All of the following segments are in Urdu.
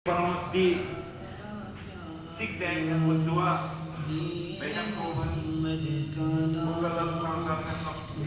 disiksa yang kedua dengan korban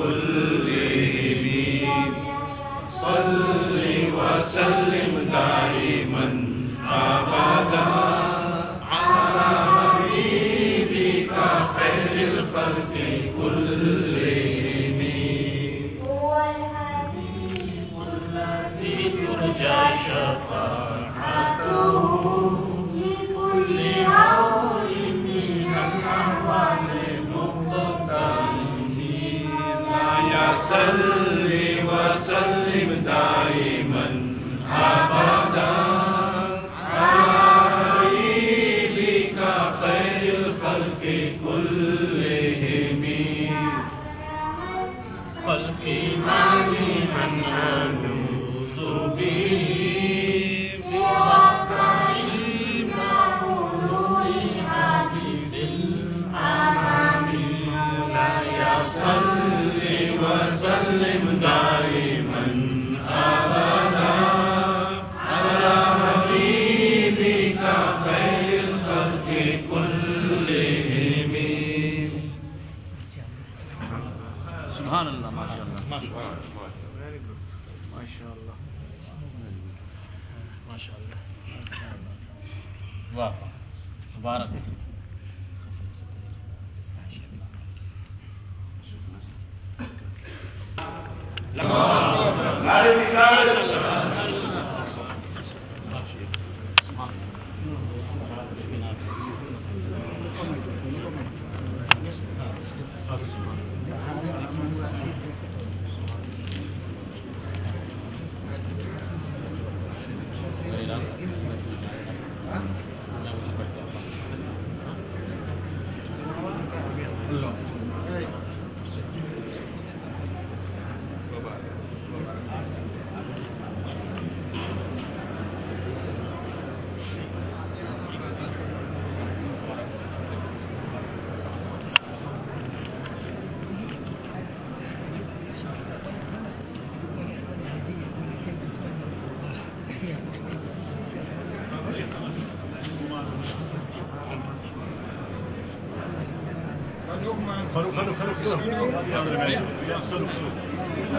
كلهم صل وسلم دائما أبدا على حبيبك خير الخلق كلهم هو الحبيب الذي ترجى شفاعته لكل هول من الأهوال مقتحمين يا صل وسلم دائما أبدا على حبيبك خير الخلق كلهم خلق من ألوذ به سواك عند طلوع حديث الأمام لا يصل وسلم دائما أبدا على حبيبك خير الخلق كلهم سبحان اللہ ماشاء اللہ ماشاء اللہ واہ مبارک نعرہ رسالت Genoeg. Ja, genoeg.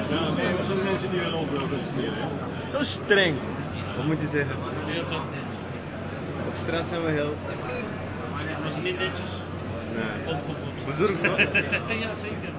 Ja, nee, er zijn mensen die willen protesteren. Zo streng. Wat moet je zeggen? Op straat zijn we heel... was niet netjes Nee. opgevoed. Bezorgd hoor. Ja, zeker.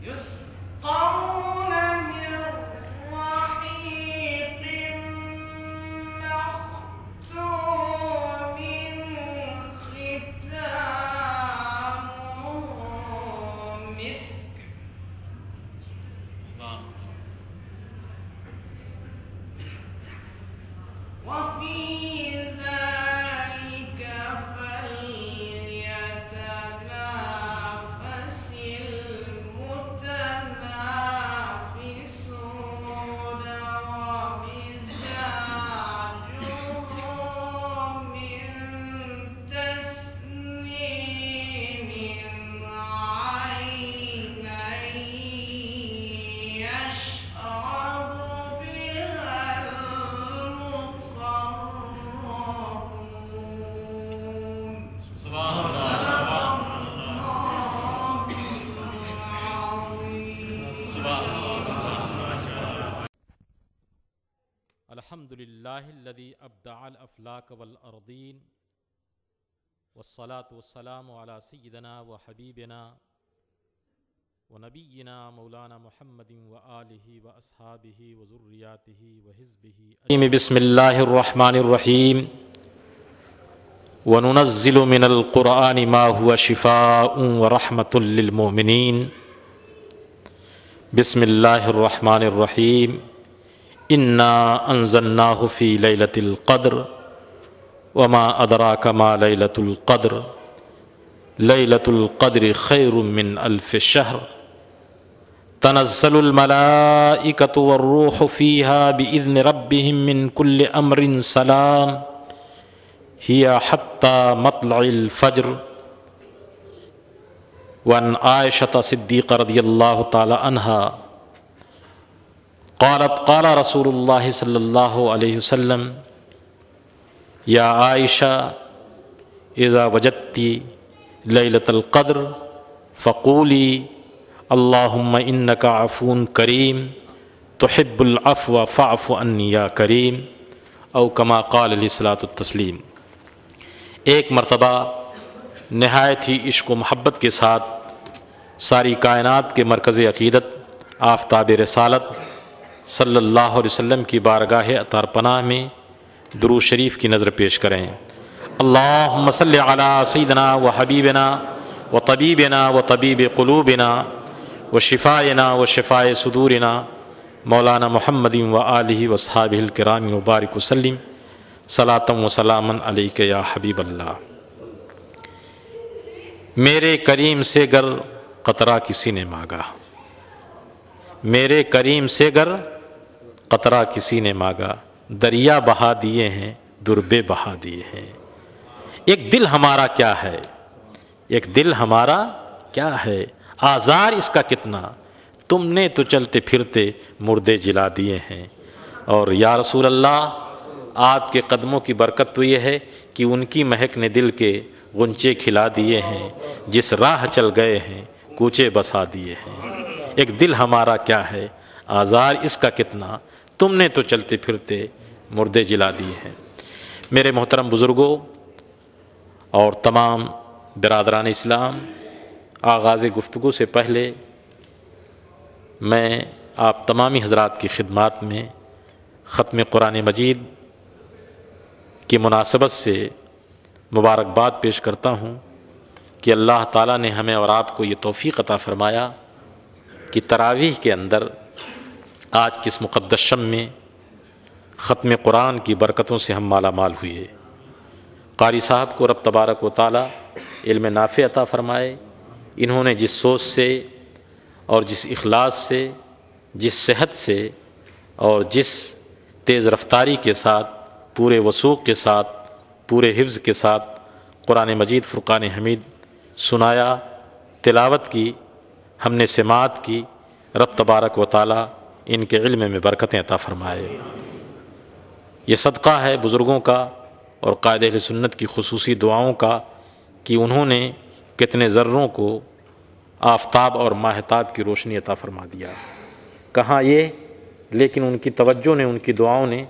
يسقون من رحيق مختوم ختامه مسك وفي ذلك فليتنافس المتنافسون ومزاجه من تسنيم عينا يشرب بها المقربون. الحمد لله الذي أبدع الأفلاك والأرضين والصلاة والسلام على سيدنا وحبيبنا ونبينا مولانا محمد وآله وأصحابه وذرياته وحزبه أجمعين. بسم الله الرحمن الرحيم. وننزل من القرآن ما هو شفاء ورحمة للمؤمنين. بسم الله الرحمن الرحيم. إنا أنزلناه في ليلة القدر وما أدراك ما ليلة القدر ليلة القدر خير من ألف شهر تنزل الملائكة والروح فيها بإذن ربهم من كل أمر سلام هي حتى مطلع الفجر. وعن عائشة صديقة رضي الله تعالى عنها قالت قال رسول الله صلى الله عليه وسلم يا عائشة إذا وجدت ليلة القدر فقولي اللهم إنك عفو كريم تحب العفو فاعف عني يا کریم او کما قال علیہ الصلوۃ والتسلیم. ایک مرتبہ نہایت ہی عشق و محبت کے ساتھ ساری کائنات کے مرکز عقیدت آفتاب رسالت صلی اللہ علیہ وسلم کی بارگاہ اطہار پناہ میں درود شریف کی نظر پیش کریں. اللہم صلی علی سیدنا و حبیبنا و طبیبنا و طبیب قلوبنا و شفائنا و شفاء صدورنا مولانا محمد و آلہ و اصحابہ الکرام وبارک وسلم صلاۃ و سلاما علیک یا حبیب اللہ. میرے کریم سے گر قطرہ کسی نے مانگا، میرے کریم سے گر قطرہ کسی نے مانگا، دریا بہا دیے ہیں دربے بہا دیے ہیں. ایک دل ہمارا کیا ہے، ایک دل ہمارا کیا ہے، آزار اس کا کتنا، تم نے تو چلتے پھرتے مردے جلا دیے ہیں. اور یا رسول اللہ آپ کے قدموں کی برکت تو یہ ہے کہ ان کی مہک نے دل کے غنچے کھلا دیے ہیں، جس راہ چل گئے ہیں کوچے بسا دیے ہیں. ایک دل ہمارا کیا ہے، آزار اس کا کتنا، تم نے تو چلتے پھرتے مردے جلا دیے ہیں. میرے محترم بزرگوں اور تمام برادران اسلام، آغاز گفتگو سے پہلے میں آپ تمامی حضرات کی خدمات میں ختم قرآن مجید کی مناسبت سے مبارکباد پیش کرتا ہوں کہ اللہ تعالیٰ نے ہمیں اور آپ کو یہ توفیق عطا فرمایا کہ تراویح کے اندر آج کس مقدس شب میں ختم قرآن کی برکتوں سے ہم مالا مال ہوئے. قاری صاحب کو رب تبارک و تعالیٰ علم نافع عطا فرمائے. انہوں نے جس سوچ سے اور جس اخلاص سے، جس صحت سے اور جس تیز رفتاری کے ساتھ، پورے وثوق کے ساتھ، پورے حفظ کے ساتھ قرآن مجید فرقان حمید سنایا، تلاوت کی، ہم نے سماعت کی، رب تبارک و تعالیٰ ان کے علم میں برکتیں عطا فرمائے. یہ صدقہ ہے بزرگوں کا اور قائد اہل سنت کی خصوصی دعاؤں کا کہ انہوں نے کتنے ذروں کو آفتاب اور ماہتاب کی روشنی عطا فرما دیا. کہاں یہ، لیکن ان کی توجہ نے، ان کی دعاؤں نے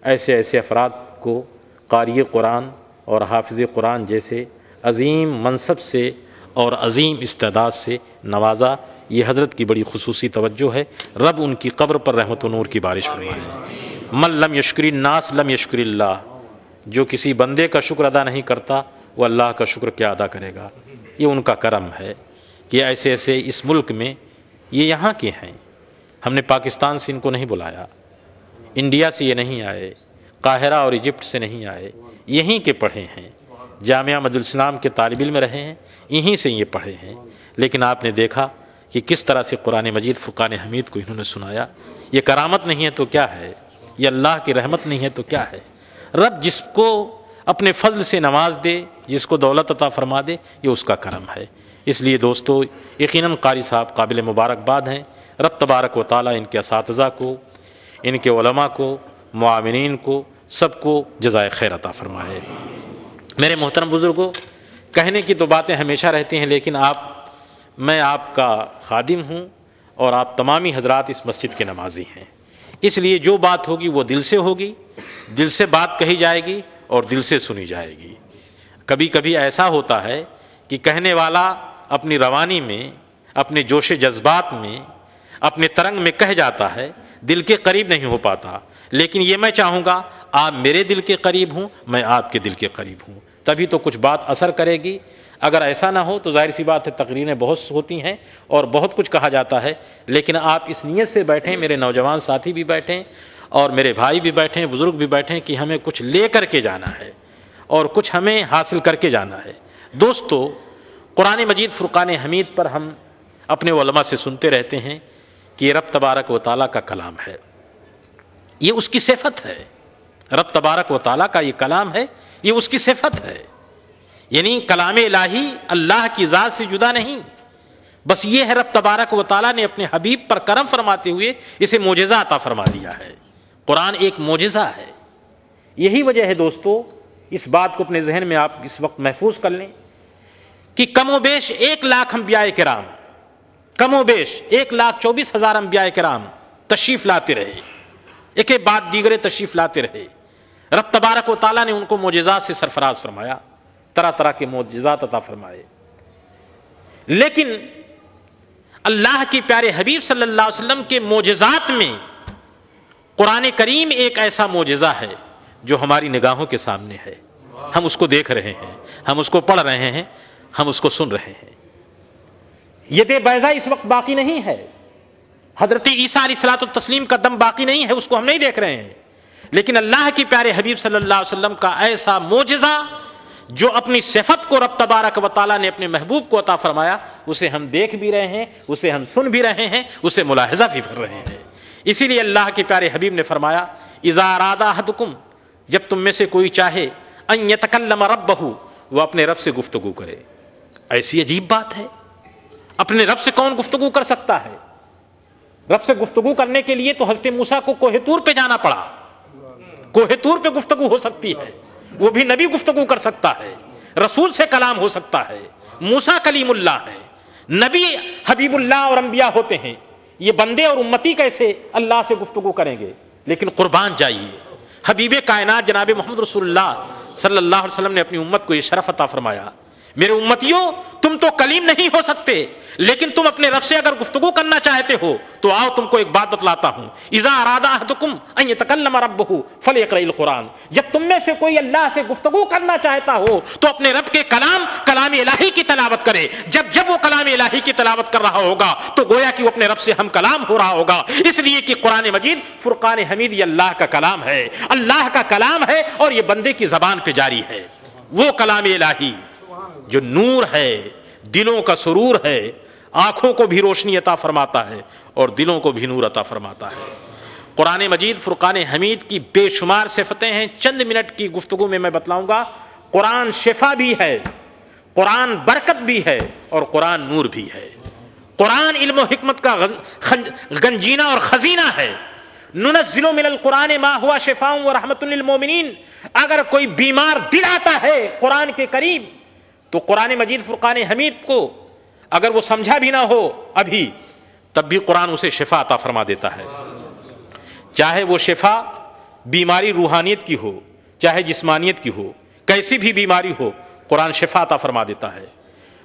ایسے ایسے افراد کو قاری قرآن اور حافظ قرآن جیسے عظیم منصب سے اور عظیم استعداد سے نوازا یہ حضرت کی بڑی خصوصی توجہ ہے. رب ان کی قبر پر رحمت و نور کی بارش فرمائے. من لم یشکر الناس لم یشکر اللہ. جو کسی بندے کا شکر ادا نہیں کرتا وہ اللہ کا شکر کیا ادا کرے گا. یہ ان کا کرم ہے کہ ایسے ایسے اس ملک میں یہ یہاں کے ہیں. ہم نے پاکستان سے ان کو نہیں بلایا, انڈیا سے یہ نہیں آئے, قاہرہ اور ایجپٹ سے نہیں آئے, یہیں کے پڑھے ہیں, جامعہ مدارس الاسلام کے طالب علم رہے ہیں, یہیں سے یہ پڑھے ہیں. لیکن آپ نے دیکھا کہ کس طرح سے قرآن مجید فرقان حمید کو انہوں نے سنایا. یہ کرامت نہیں ہے تو کیا ہے, یہ اللہ کی رحمت نہیں ہے تو کیا ہے. رب جس کو اپنے فضل سے نواز دے, جس کو دولت عطا فرما دے, یہ اس کا کرم ہے. اس لیے دوستو یقیناً قاری صاحب قابل مبارکباد ہیں. رب تبارک و تعالیٰ ان کے اساتذہ کو, ان کے علماء کو, معاونین کو, سب کو جزائے خیر عطا فرمائے. میرے محترم بزرگوں, کہنے کی تو باتیں ہمیشہ رہتی ہیں, لیکن میں آپ کا خادم ہوں اور آپ تمامی حضرات اس مسجد کے نمازی ہیں. اس لیے جو بات ہوگی وہ دل سے ہوگی, دل سے بات کہی جائے گی اور دل سے سنی جائے گی. کبھی کبھی ایسا ہوتا ہے کہ کہنے والا اپنی روانی میں, اپنے جوش جذبات میں, اپنے ترنگ میں کہہ جاتا ہے, دل کے قریب نہیں ہو پاتا. لیکن یہ میں چاہوں گا آپ میرے دل کے قریب ہوں, میں آپ کے دل کے قریب ہوں, تبھی تو کچھ بات اثر کرے گی. اگر ایسا نہ ہو تو ظاہر سی بات ہے تقریریں بہت ہوتی ہیں اور بہت کچھ کہا جاتا ہے, لیکن آپ اس نیت سے بیٹھیں, میرے نوجوان ساتھی بھی بیٹھیں اور میرے بھائی بھی بیٹھیں, بزرگ بھی بیٹھیں, کہ ہمیں کچھ لے کر کے جانا ہے اور کچھ ہمیں حاصل کر کے جانا ہے. دوستو, قرآن مجید فرقان حمید پر ہم اپنے علماء سے سنتے رہتے ہیں کہ یہ رب تبارک و تعالیٰ کا کلام ہے, یہ اس کی صفت ہے. رب تبارک و تعالیٰ کا یہ کلام ہے, یہ اس کی صفت ہے. یعنی کلام الہی اللہ کی ذات سے جدا نہیں, بس یہ ہے رب تبارک و تعالیٰ نے اپنے حبیب پر کرم فرماتے ہوئے اسے معجزہ عطا فرما دیا ہے. قرآن ایک معجزہ ہے. یہی وجہ ہے دوستو, اس بات کو اپنے ذہن میں آپ اس وقت محفوظ کر لیں کہ کم و بیش 1,00,000 انبیاء کرام, کم و بیش 1,24,000 انبیاء کرام تشریف لاتے رہے, ایک بعد دیگرے تشریف لاتے رہے. رب تبارک و تعالیٰ نے ان کو معجزات سے سرفراز فرمایا, طرح طرح کے معجزات عطا فرمائے. لیکن اللہ کے پیارے حبیب صلی اللہ علیہ وسلم کے معجزات میں قرآن کریم ایک ایسا معجزہ ہے جو ہماری نگاہوں کے سامنے ہے. ہم اس کو دیکھ رہے ہیں, ہم اس کو پڑھ رہے ہیں, ہم اس کو سن رہے ہیں. ید بیضا اس وقت باقی نہیں ہے, حضرت عیسیٰ علیہ الصلوۃ والتسلیم کا دم باقی نہیں ہے, اس کو ہم نہیں دیکھ رہے ہیں. لیکن اللہ کے پیارے حبیب صلی اللہ علیہ وسلم کا ایسا معجزہ جو اپنی صفت کو رب تبارک و تعالیٰ نے اپنے محبوب کو عطا فرمایا, اسے ہم دیکھ بھی رہے ہیں, اسے ہم سن بھی رہے ہیں, اسے ملاحظہ بھی کر رہے ہیں. اسی لیے اللہ کے پیارے حبیب نے فرمایا, اذا اراد احدکم, جب تم میں سے کوئی چاہے, ان یتکلم ربہ, وہ اپنے رب سے گفتگو کرے. ایسی عجیب بات ہے, اپنے رب سے کون گفتگو کر سکتا ہے؟ رب سے گفتگو کرنے کے لیے تو حضرت موسیٰ کو کوہ طور پہ جانا پڑا. کوہ طور پہ گفتگو ہو سکتی ہے, وہ بھی نبی گفتگو کر سکتا ہے, رسول سے کلام ہو سکتا ہے. موسیٰ کلیم اللہ ہے, نبی حبیب اللہ اور انبیاء ہوتے ہیں. یہ بندے اور امتی کیسے اللہ سے گفتگو کریں گے؟ لیکن قربان جائیے, حبیب کائنات جناب محمد رسول اللہ صلی اللہ علیہ وسلم نے اپنی امت کو یہ شرف عطا فرمایا, میرے امتیوں تم تو کلیم نہیں ہو سکتے, لیکن تم اپنے رب سے اگر گفتگو کرنا چاہتے ہو تو آؤ تم کو ایک بات بتلاتا ہوں. اذا اراد احدکم ان یتکلم ربہ فلیقرأ القرآن, جب تم میں سے کوئی اللہ سے گفتگو کرنا چاہتا ہو تو اپنے رب کے کلام الہی کی تلاوت کرے. جب وہ کلام الہی کی تلاوت کر رہا ہوگا تو گویا کہ وہ اپنے رب سے ہم کلام ہو رہا ہوگا. اس لیے کہ قرآن مجید فرقان حمید یہ اللہ کا کلام ہے, اللہ کا کلام ہے اور یہ بندے کی زبان پہ جاری ہے. وہ کلام الہی جو نور ہے, دلوں کا سرور ہے, آنکھوں کو بھی روشنی عطا فرماتا ہے اور دلوں کو بھی نور عطا فرماتا ہے. قرآن مجید فرقان حمید کی بے شمار صفتیں ہیں, چند منٹ کی گفتگو میں بتلاؤں گا. قرآن شفا بھی ہے, قرآن برکت بھی ہے اور قرآن نور بھی ہے. قرآن علم و حکمت کا گنجینہ اور خزینہ ہے. ننزل من القرآن ما ہوا شفاء و رحمت للمؤمنین, اگر کوئی بیمار دل آتا ہے قرآن کے قریب تو قرآن مجید فرقان حمید کو اگر وہ سمجھا بھی نہ ہو ابھی, تب بھی قرآن اسے شفا عطا فرما دیتا ہے. چاہے وہ شفا بیماری روحانیت کی ہو, چاہے جسمانیت کی ہو, کیسی بھی بیماری ہو, قرآن شفا عطا فرما دیتا ہے.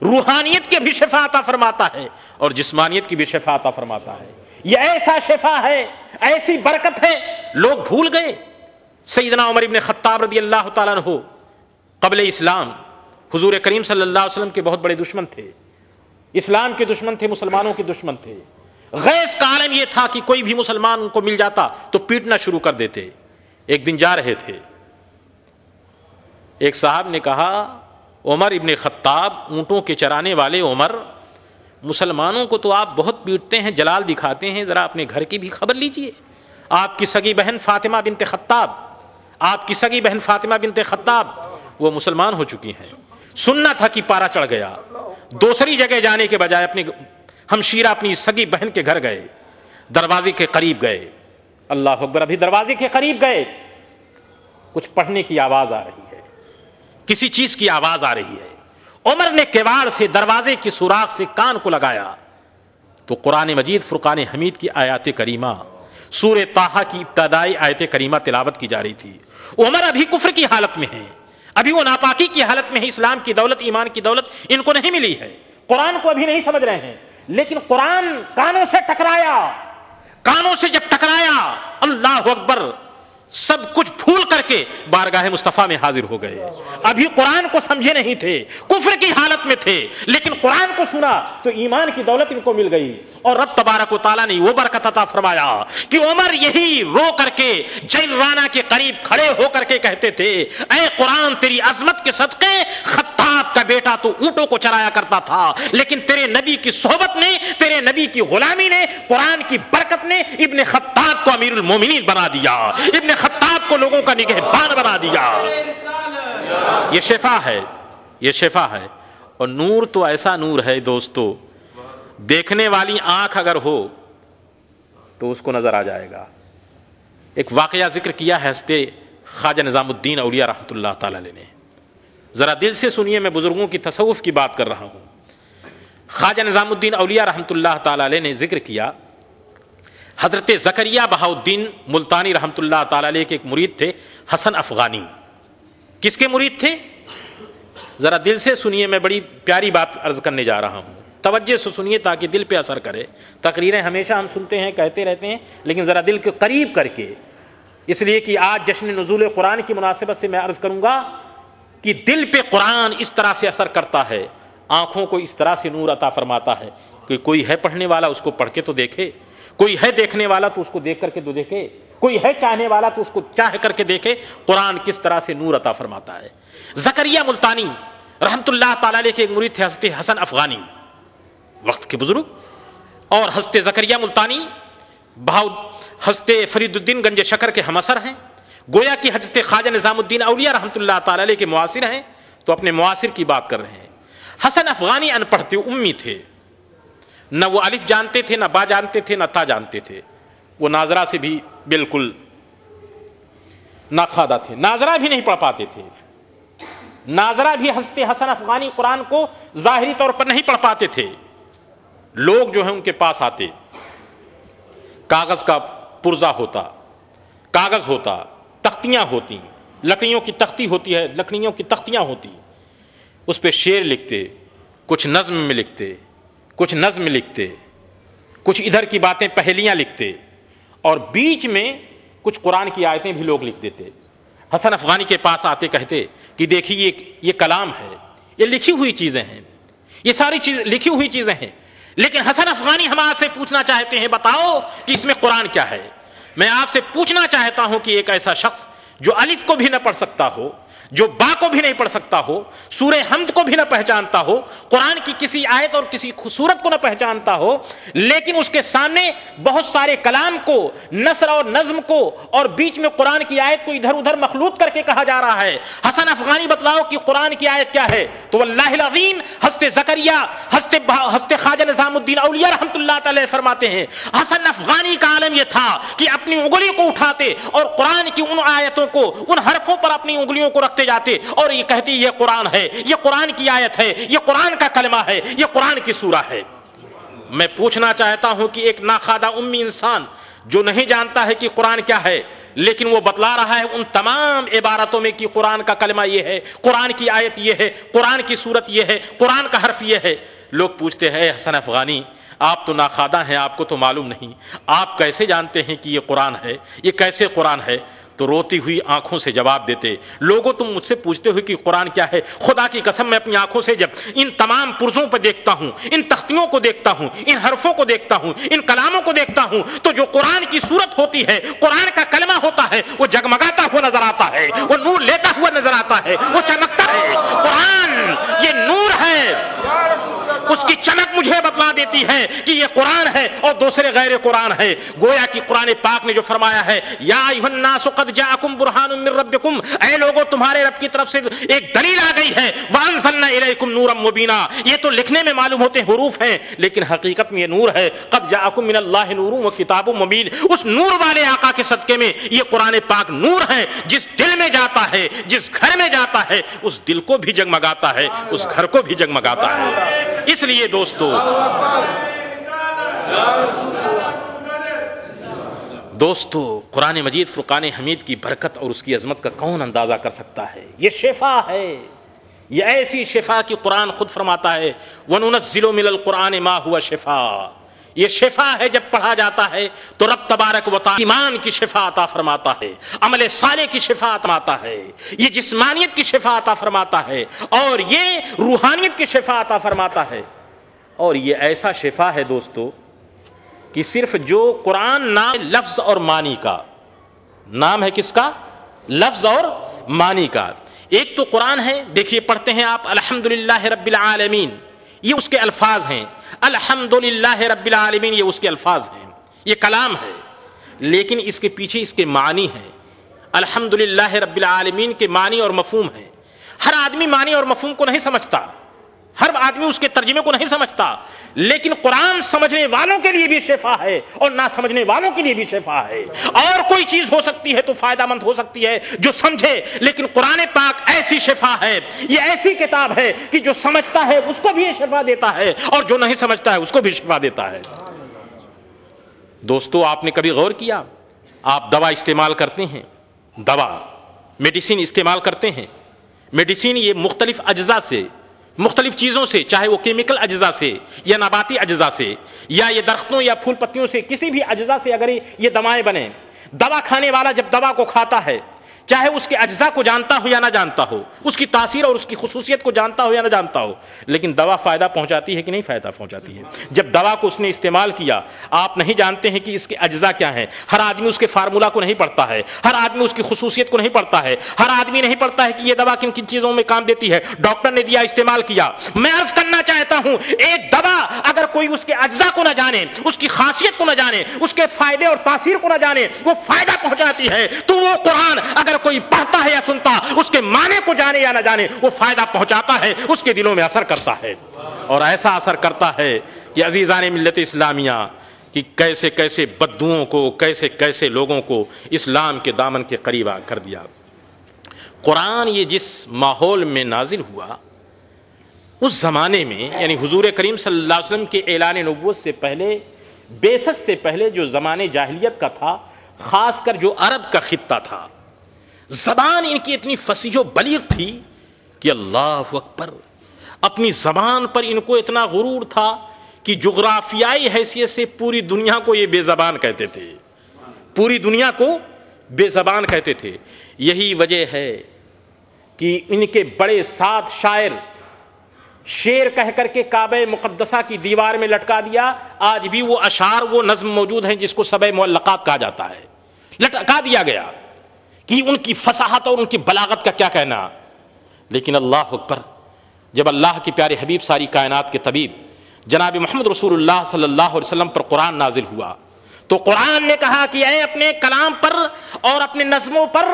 روحانیت کے بھی شفا عطا فرماتا ہے اور جسمانیت کی بھی شفا عطا فرماتا ہے. یہ ایسا شفا ہے, ایسی برکت ہے, لوگ بھول گئے. سیدنا عمر ابن خطاب رضی اللہ تعالیٰ عنہ قبل اسلام حضور کریم صلی اللہ علیہ وسلم کے بہت بڑے دشمن تھے, اسلام کے دشمن تھے, مسلمانوں کے دشمن تھے. غیظ کا عالم یہ تھا کہ کوئی بھی مسلمان ان کو مل جاتا تو پیٹنا شروع کر دیتے. ایک دن جا رہے تھے, ایک صاحب نے کہا عمر ابن خطاب, اونٹوں کے چرانے والے عمر, مسلمانوں کو تو آپ بہت پیٹتے ہیں, جلال دکھاتے ہیں, ذرا اپنے گھر کی بھی خبر لیجئے. آپ کی سگی بہن فاطمہ بنت خطاب, آپ کی سگی بہن فاطمہ بنت خطاب وہ مسلمان ہو چکی ہیں. سننا تھا کہ پارا چڑھ گیا. دوسری جگہ جانے کے بجائے اپنی ہمشیرہ اپنی سگی بہن کے گھر گئے, دروازے کے قریب گئے. اللہ اکبر, ابھی دروازے کے قریب گئے, کچھ پڑھنے کی آواز آ رہی ہے, کسی چیز کی آواز آ رہی ہے. عمر نے کیواڑ سے دروازے کی سوراخ سے کان کو لگایا تو قرآن مجید فرقان حمید کی آیات کریمہ سورہ طٰہٰ کی ابتدائی آیت کریمہ تلاوت کی جا رہی تھی. عمر ابھی کفر کی حالت میں ہیں, ابھی وہ ناپاکی کی حالت میں ہے. اسلام کی دولت, ایمان کی دولت ان کو نہیں ملی ہے, قرآن کو ابھی نہیں سمجھ رہے ہیں. لیکن قرآن کانوں سے ٹکرایا, کانوں سے جب ٹکرایا, اللہ اکبر, سب کچھ بھول کر کے بارگاہ مصطفیٰ میں حاضر ہو گئے. ابھی قرآن کو سمجھے نہیں تھے, کفر کی حالت میں تھے, لیکن قرآن کو سنا تو ایمان کی دولت ان کو مل گئی. اور رب تبارک و تعالیٰ نے وہ برکت عطا فرمایا کہ عمر یہی رو کر کے جیل رانا کے قریب کھڑے ہو کر کے کہتے تھے, اے قرآن تیری عظمت کے صدقے خطاب کا بیٹا تو اونٹوں کو چرایا کرتا تھا, لیکن تیرے نبی کی صحبت نے, تیرے نبی کی غلامی نے, قرآن کی برکت نے ابن خطاب کو امیر المومنین بنا دیا, ابن خطاب کو لوگوں کا نگہبان بنا دیا. یہ شفا ہے, یہ شفا ہے. اور نور تو ایسا نور ہے دوستو, دیکھنے والی آنکھ اگر ہو تو اس کو نظر آ جائے گا. ایک واقعہ ذکر کیا ہے حضرت خواجہ نظام الدین اولیاء رحمۃ اللہ تعالی علیہ نے, ذرا دل سے سنیے, میں بزرگوں کی تصوف کی بات کر رہا ہوں. خواجہ نظام الدین اولیاء رحمۃ اللہ تعالی علیہ نے ذکر کیا, حضرت زکریہ بہاؤالدین ملتانی رحمۃ اللہ تعالی علیہ کے ایک مرید تھے, حسن افغانی. کس کے مرید تھے؟ ذرا دل سے سنیے, میں بڑی پیاری بات عرض کرنے جا رہا ہوں, توجہ سے سنیے تاکہ دل پہ اثر کرے. تقریریں ہمیشہ ہم سنتے ہیں, کہتے رہتے ہیں, لیکن ذرا دل کے قریب کر کے, اس لیے کہ آج جشن نزول قرآن کی مناسبت سے میں عرض کروں گا کہ دل پہ قرآن اس طرح سے اثر کرتا ہے, آنکھوں کو اس طرح سے نور عطا فرماتا ہے کہ کوئی ہے پڑھنے والا اس کو پڑھ کے تو دیکھے, کوئی ہے دیکھنے والا تو اس کو دیکھ کر کے تو دیکھے, کوئی ہے چاہنے والا تو اس کو چاہ کر کے دیکھے. قرآن کس طرح سے نور عطا فرماتا ہے. زکریا ملتانی رحمت اللہ تعالی علیہ کے ایک مرید تھے حضرت حسن افغانی, وقت کے بزرگ, اور حضرت زکریا ملتانی حضرت فرید الدین گنج شکر کے ہم اثر ہیں, گویا کہ حضرت خواجہ نظام الدین اولیاء رحمت اللہ تعالی علیہ کے معاصر ہیں, تو اپنے معاصر کی بات کر رہے ہیں. حسن افغانی ان پڑھ تھے, امی تھے, نہ وہ الف جانتے تھے, نہ با جانتے تھے, نہ تا جانتے تھے. وہ ناظرہ سے بھی بالکل ناخوادہ تھے, ناظرہ بھی نہیں پڑھ پاتے تھے. ناظرہ بھی حضرت حسن افغانی قرآن کو ظاہری طور پر نہیں پڑھ پاتے تھے. لوگ جو ہیں ان کے پاس آتے, کاغذ کا پرزہ ہوتا, کاغذ ہوتا, تختیاں ہوتی, لکڑیوں کی تختی ہوتی ہے, لکڑیوں کی تختیاں ہوتی, اس پہ شعر لکھتے, کچھ نظم میں لکھتے, کچھ نظم لکھتے, کچھ ادھر کی باتیں پہلیاں لکھتے, اور بیچ میں کچھ قرآن کی آیتیں بھی لوگ لکھ دیتے. حسن افغانی کے پاس آتے, کہتے کہ دیکھیے یہ کلام ہے, یہ لکھی ہوئی چیزیں ہیں, یہ ساری چیز لکھی ہوئی چیزیں ہیں, لیکن حسن افغانی ہم آپ سے پوچھنا چاہتے ہیں, بتاؤ کہ اس میں قرآن کیا ہے. میں آپ سے پوچھنا چاہتا ہوں کہ ایک ایسا شخص جو الف کو بھی نہ پڑھ سکتا ہو, جو با کو بھی نہیں پڑھ سکتا ہو, سورہ حمد کو بھی نہ پہچانتا ہو, قرآن کی کسی آیت اور کسی صورت کو نہ پہچانتا ہو, لیکن اس کے سامنے بہت سارے کلام کو, نثر اور نظم کو, اور بیچ میں قرآن کی آیت کو ادھر ادھر مخلوط کر کے کہا جا رہا ہے. حسن افغانی بتلاؤ کہ قرآن کی آیت کیا ہے. تو واللہ العظیم حضرت زکریا, حضرت خواجہ نظام الدین اولیاء رحمۃ اللہ تعالی فرماتے ہیں, حسن افغانی کا عالم یہ تھا کہ اپنی انگلی کو اٹھاتے اور قرآن کی ان آیتوں کو, ان حرفوں پر اپنی انگلیوں کو رکھتے جاتے اور یہ کہتے یہ قرآن ہے, یہ قرآن کی آیت ہے, یہ قرآن کا کلمہ ہے, یہ قرآن کی سورہ ہے. میں پوچھنا چاہتا ہوں کہ ایک ناخوادہ امی انسان جو نہیں جانتا ہے کہ قرآن کیا ہے لیکن وہ بتلا رہا ہے ان تمام عبارتوں میں کہ قرآن کا کلمہ یہ ہے، قرآن کی آیت یہ ہے، قرآن کی صورت یہ ہے، قرآن کا حرف یہ ہے. لوگ پوچھتے ہیں حسن افغانی آپ تو ناخوادہ ہیں، آپ کو تو معلوم نہیں، آپ کیسے جانتے ہیں کہ یہ قرآن ہے، یہ کیسے قرآن ہے؟ تو روتی ہوئی آنکھوں سے جواب دیتے، لوگوں تم مجھ سے پوچھتے ہو کہ قرآن کیا ہے، خدا کی قسم میں اپنی آنکھوں سے جب ان تمام پرزوں پر دیکھتا ہوں، ان تختیوں کو دیکھتا ہوں، ان حرفوں کو دیکھتا ہوں، ان کلاموں کو دیکھتا ہوں، تو جو قرآن کی صورت ہوتی ہے، قرآن کا کلمہ ہوتا ہے، وہ جگمگاتا ہوا نظر آتا ہے، وہ نور لیتا ہوا نظر آتا ہے، وہ چمکتا ہے. قرآن یہ نور ہے، اس کی چمک مجھے بتلا دیتی ہے کہ یہ قرآن ہے اور دوسرے غیر قرآن ہے. گویا کہ قرآن پاک نے جو فرمایا ہے یا ایھا الناس قد جاءکم برہان من ربکم، اے لوگو تمہارے رب کی طرف سے ایک دلیل آ گئی ہے، وانزلنا الیکم نورا مبینا. یہ تو لکھنے میں معلوم ہوتے ہیں حروف ہیں لیکن حقیقت میں یہ نور ہے. قد جاءکم من اللہ نور وکتاب مبین. اس نور والے آقا کے صدقے میں یہ قرآن پاک نور ہے، جس دل میں جاتا ہے، جس گھر میں جاتا ہے، اس دل کو بھی جگمگاتا ہے، اس گھر کو بھی جگمگاتا ہے. اس لیے دوستو قرآن مجید فرقان حمید کی برکت اور اس کی عظمت کا کون اندازہ کر سکتا ہے؟ یہ شفا ہے، یہ ایسی شفا کہ قرآن خود فرماتا ہے وَنُنَزِّلُ مِنَ الْقُرْآنِ مَا هُوَ شِفَاءٌ. یہ شفا ہے، جب پڑھا جاتا ہے تو رب تبارک و تعالی ایمان کی شفا عطا فرماتا ہے، عمل صالح کی شفا عطا فرماتا ہے، یہ جسمانیت کی شفا عطا فرماتا ہے اور یہ روحانیت کی شفا عطا فرماتا ہے. اور یہ ایسا شفا ہے دوستو کہ صرف جو قرآن نام لفظ اور معنی کا نام ہے، کس کا؟ لفظ اور معنی کا. ایک تو قرآن ہے، دیکھیے پڑھتے ہیں آپ الحمدللہ رب العالمین، یہ اس کے الفاظ ہیں. الحمدللہ رب العالمین یہ اس کے الفاظ ہیں، یہ کلام ہے، لیکن اس کے پیچھے اس کے معنی ہیں. الحمدللہ رب العالمین کے معنی اور مفہوم ہیں. ہر آدمی معنی اور مفہوم کو نہیں سمجھتا، ہر آدمی اس کے ترجمے کو نہیں سمجھتا، لیکن قرآن سمجھنے والوں کے لیے بھی شفا ہے اور نہ سمجھنے والوں کے لیے بھی شفا ہے. اور کوئی چیز ہو سکتی ہے تو فائدہ مند ہو سکتی ہے جو سمجھے، لیکن قرآن پاک ایسی شفا ہے، یہ ایسی کتاب ہے کہ جو سمجھتا ہے اس کو بھی یہ شفا دیتا ہے اور جو نہیں سمجھتا ہے اس کو بھی شفا دیتا ہے. دوستو آپ نے کبھی غور کیا؟ آپ دوا استعمال کرتے ہیں، دوا میڈیسن استعمال کرتے ہیں. میڈیسن یہ مختلف اجزاء سے، مختلف چیزوں سے، چاہے وہ کیمیکل اجزاء سے یا نباتی اجزاء سے یا یہ درختوں یا پھول پتیوں سے، کسی بھی اجزاء سے اگر یہ دوائیں بنے، دوا کھانے والا جب دوا کو کھاتا ہے، چاہے اس کے اجزاء کو جانتا ہو یا نہ جانتا ہو، اس کی تاثیر اور اس کی خصوصیت کو جانتا ہو یا نہ جانتا ہو، لیکن دوا فائدہ پہنچاتی ہے کہ نہیں فائدہ پہنچاتی ہے؟ جب دوا کو اس نے استعمال کیا، آپ نہیں جانتے ہیں کہ اس کے اجزاء کیا ہیں. ہر آدمی اس کے فارمولا کو نہیں پڑھتا ہے، ہر آدمی اس کی خصوصیت کو نہیں پڑھتا ہے، ہر آدمی نہیں پڑھتا ہے کہ یہ دوا کن کن چیزوں میں کام دیتی ہے. ڈاکٹر نے دیا، استعمال کیا. میں عرض کرنا چاہتا ہوں ایک دوا اگر کوئی اس کے اجزاء کو نہ جانے، اس کی خاصیت کو نہ جانے، اس کے فائدے اور تاثیر کو نہ جانے، وہ فائدہ پہنچاتی ہے. تو وہ قرآن اگر کوئی پڑھتا ہے یا سنتا، اس کے معنی کو جانے یا نہ جانے، وہ فائدہ پہنچاتا ہے، اس کے دلوں میں اثر کرتا ہے. اور ایسا اثر کرتا ہے کہ عزیزان ملت اسلامیہ کہ کیسے کیسے بددوؤں کو، کیسے کیسے لوگوں کو اسلام کے دامن کے قریب کر دیا. قرآن یہ جس ماحول میں نازل ہوا اس زمانے میں، یعنی حضور کریم صلی اللہ علیہ وسلم کے اعلان نبوت سے پہلے، بعثت سے پہلے جو زمانے جاہلیت کا تھا، خاص کر جو عرب کا خطہ تھا، زبان ان کی اتنی فصیح و بلیغ تھی کہ اللہ اکبر، اپنی زبان پر ان کو اتنا غرور تھا کہ جغرافیائی حیثیت سے پوری دنیا کو یہ بے زبان کہتے تھے، پوری دنیا کو بے زبان کہتے تھے. یہی وجہ ہے کہ ان کے بڑے 7 شاعر شعر کہہ کر کے کعبہ مقدسہ کی دیوار میں لٹکا دیا. آج بھی وہ اشعار، وہ نظم موجود ہیں جس کو سبع معلقات کہا جاتا ہے، لٹکا دیا گیا کہ ان کی فصاحت اور ان کی بلاغت کا کیا کہنا. لیکن اللہ اکبر، جب اللہ کے پیارے حبیب ساری کائنات کے طبیب جناب محمد رسول اللہ صلی اللہ علیہ وسلم پر قرآن نازل ہوا تو قرآن نے کہا کہ اے اپنے کلام پر اور اپنے نظموں پر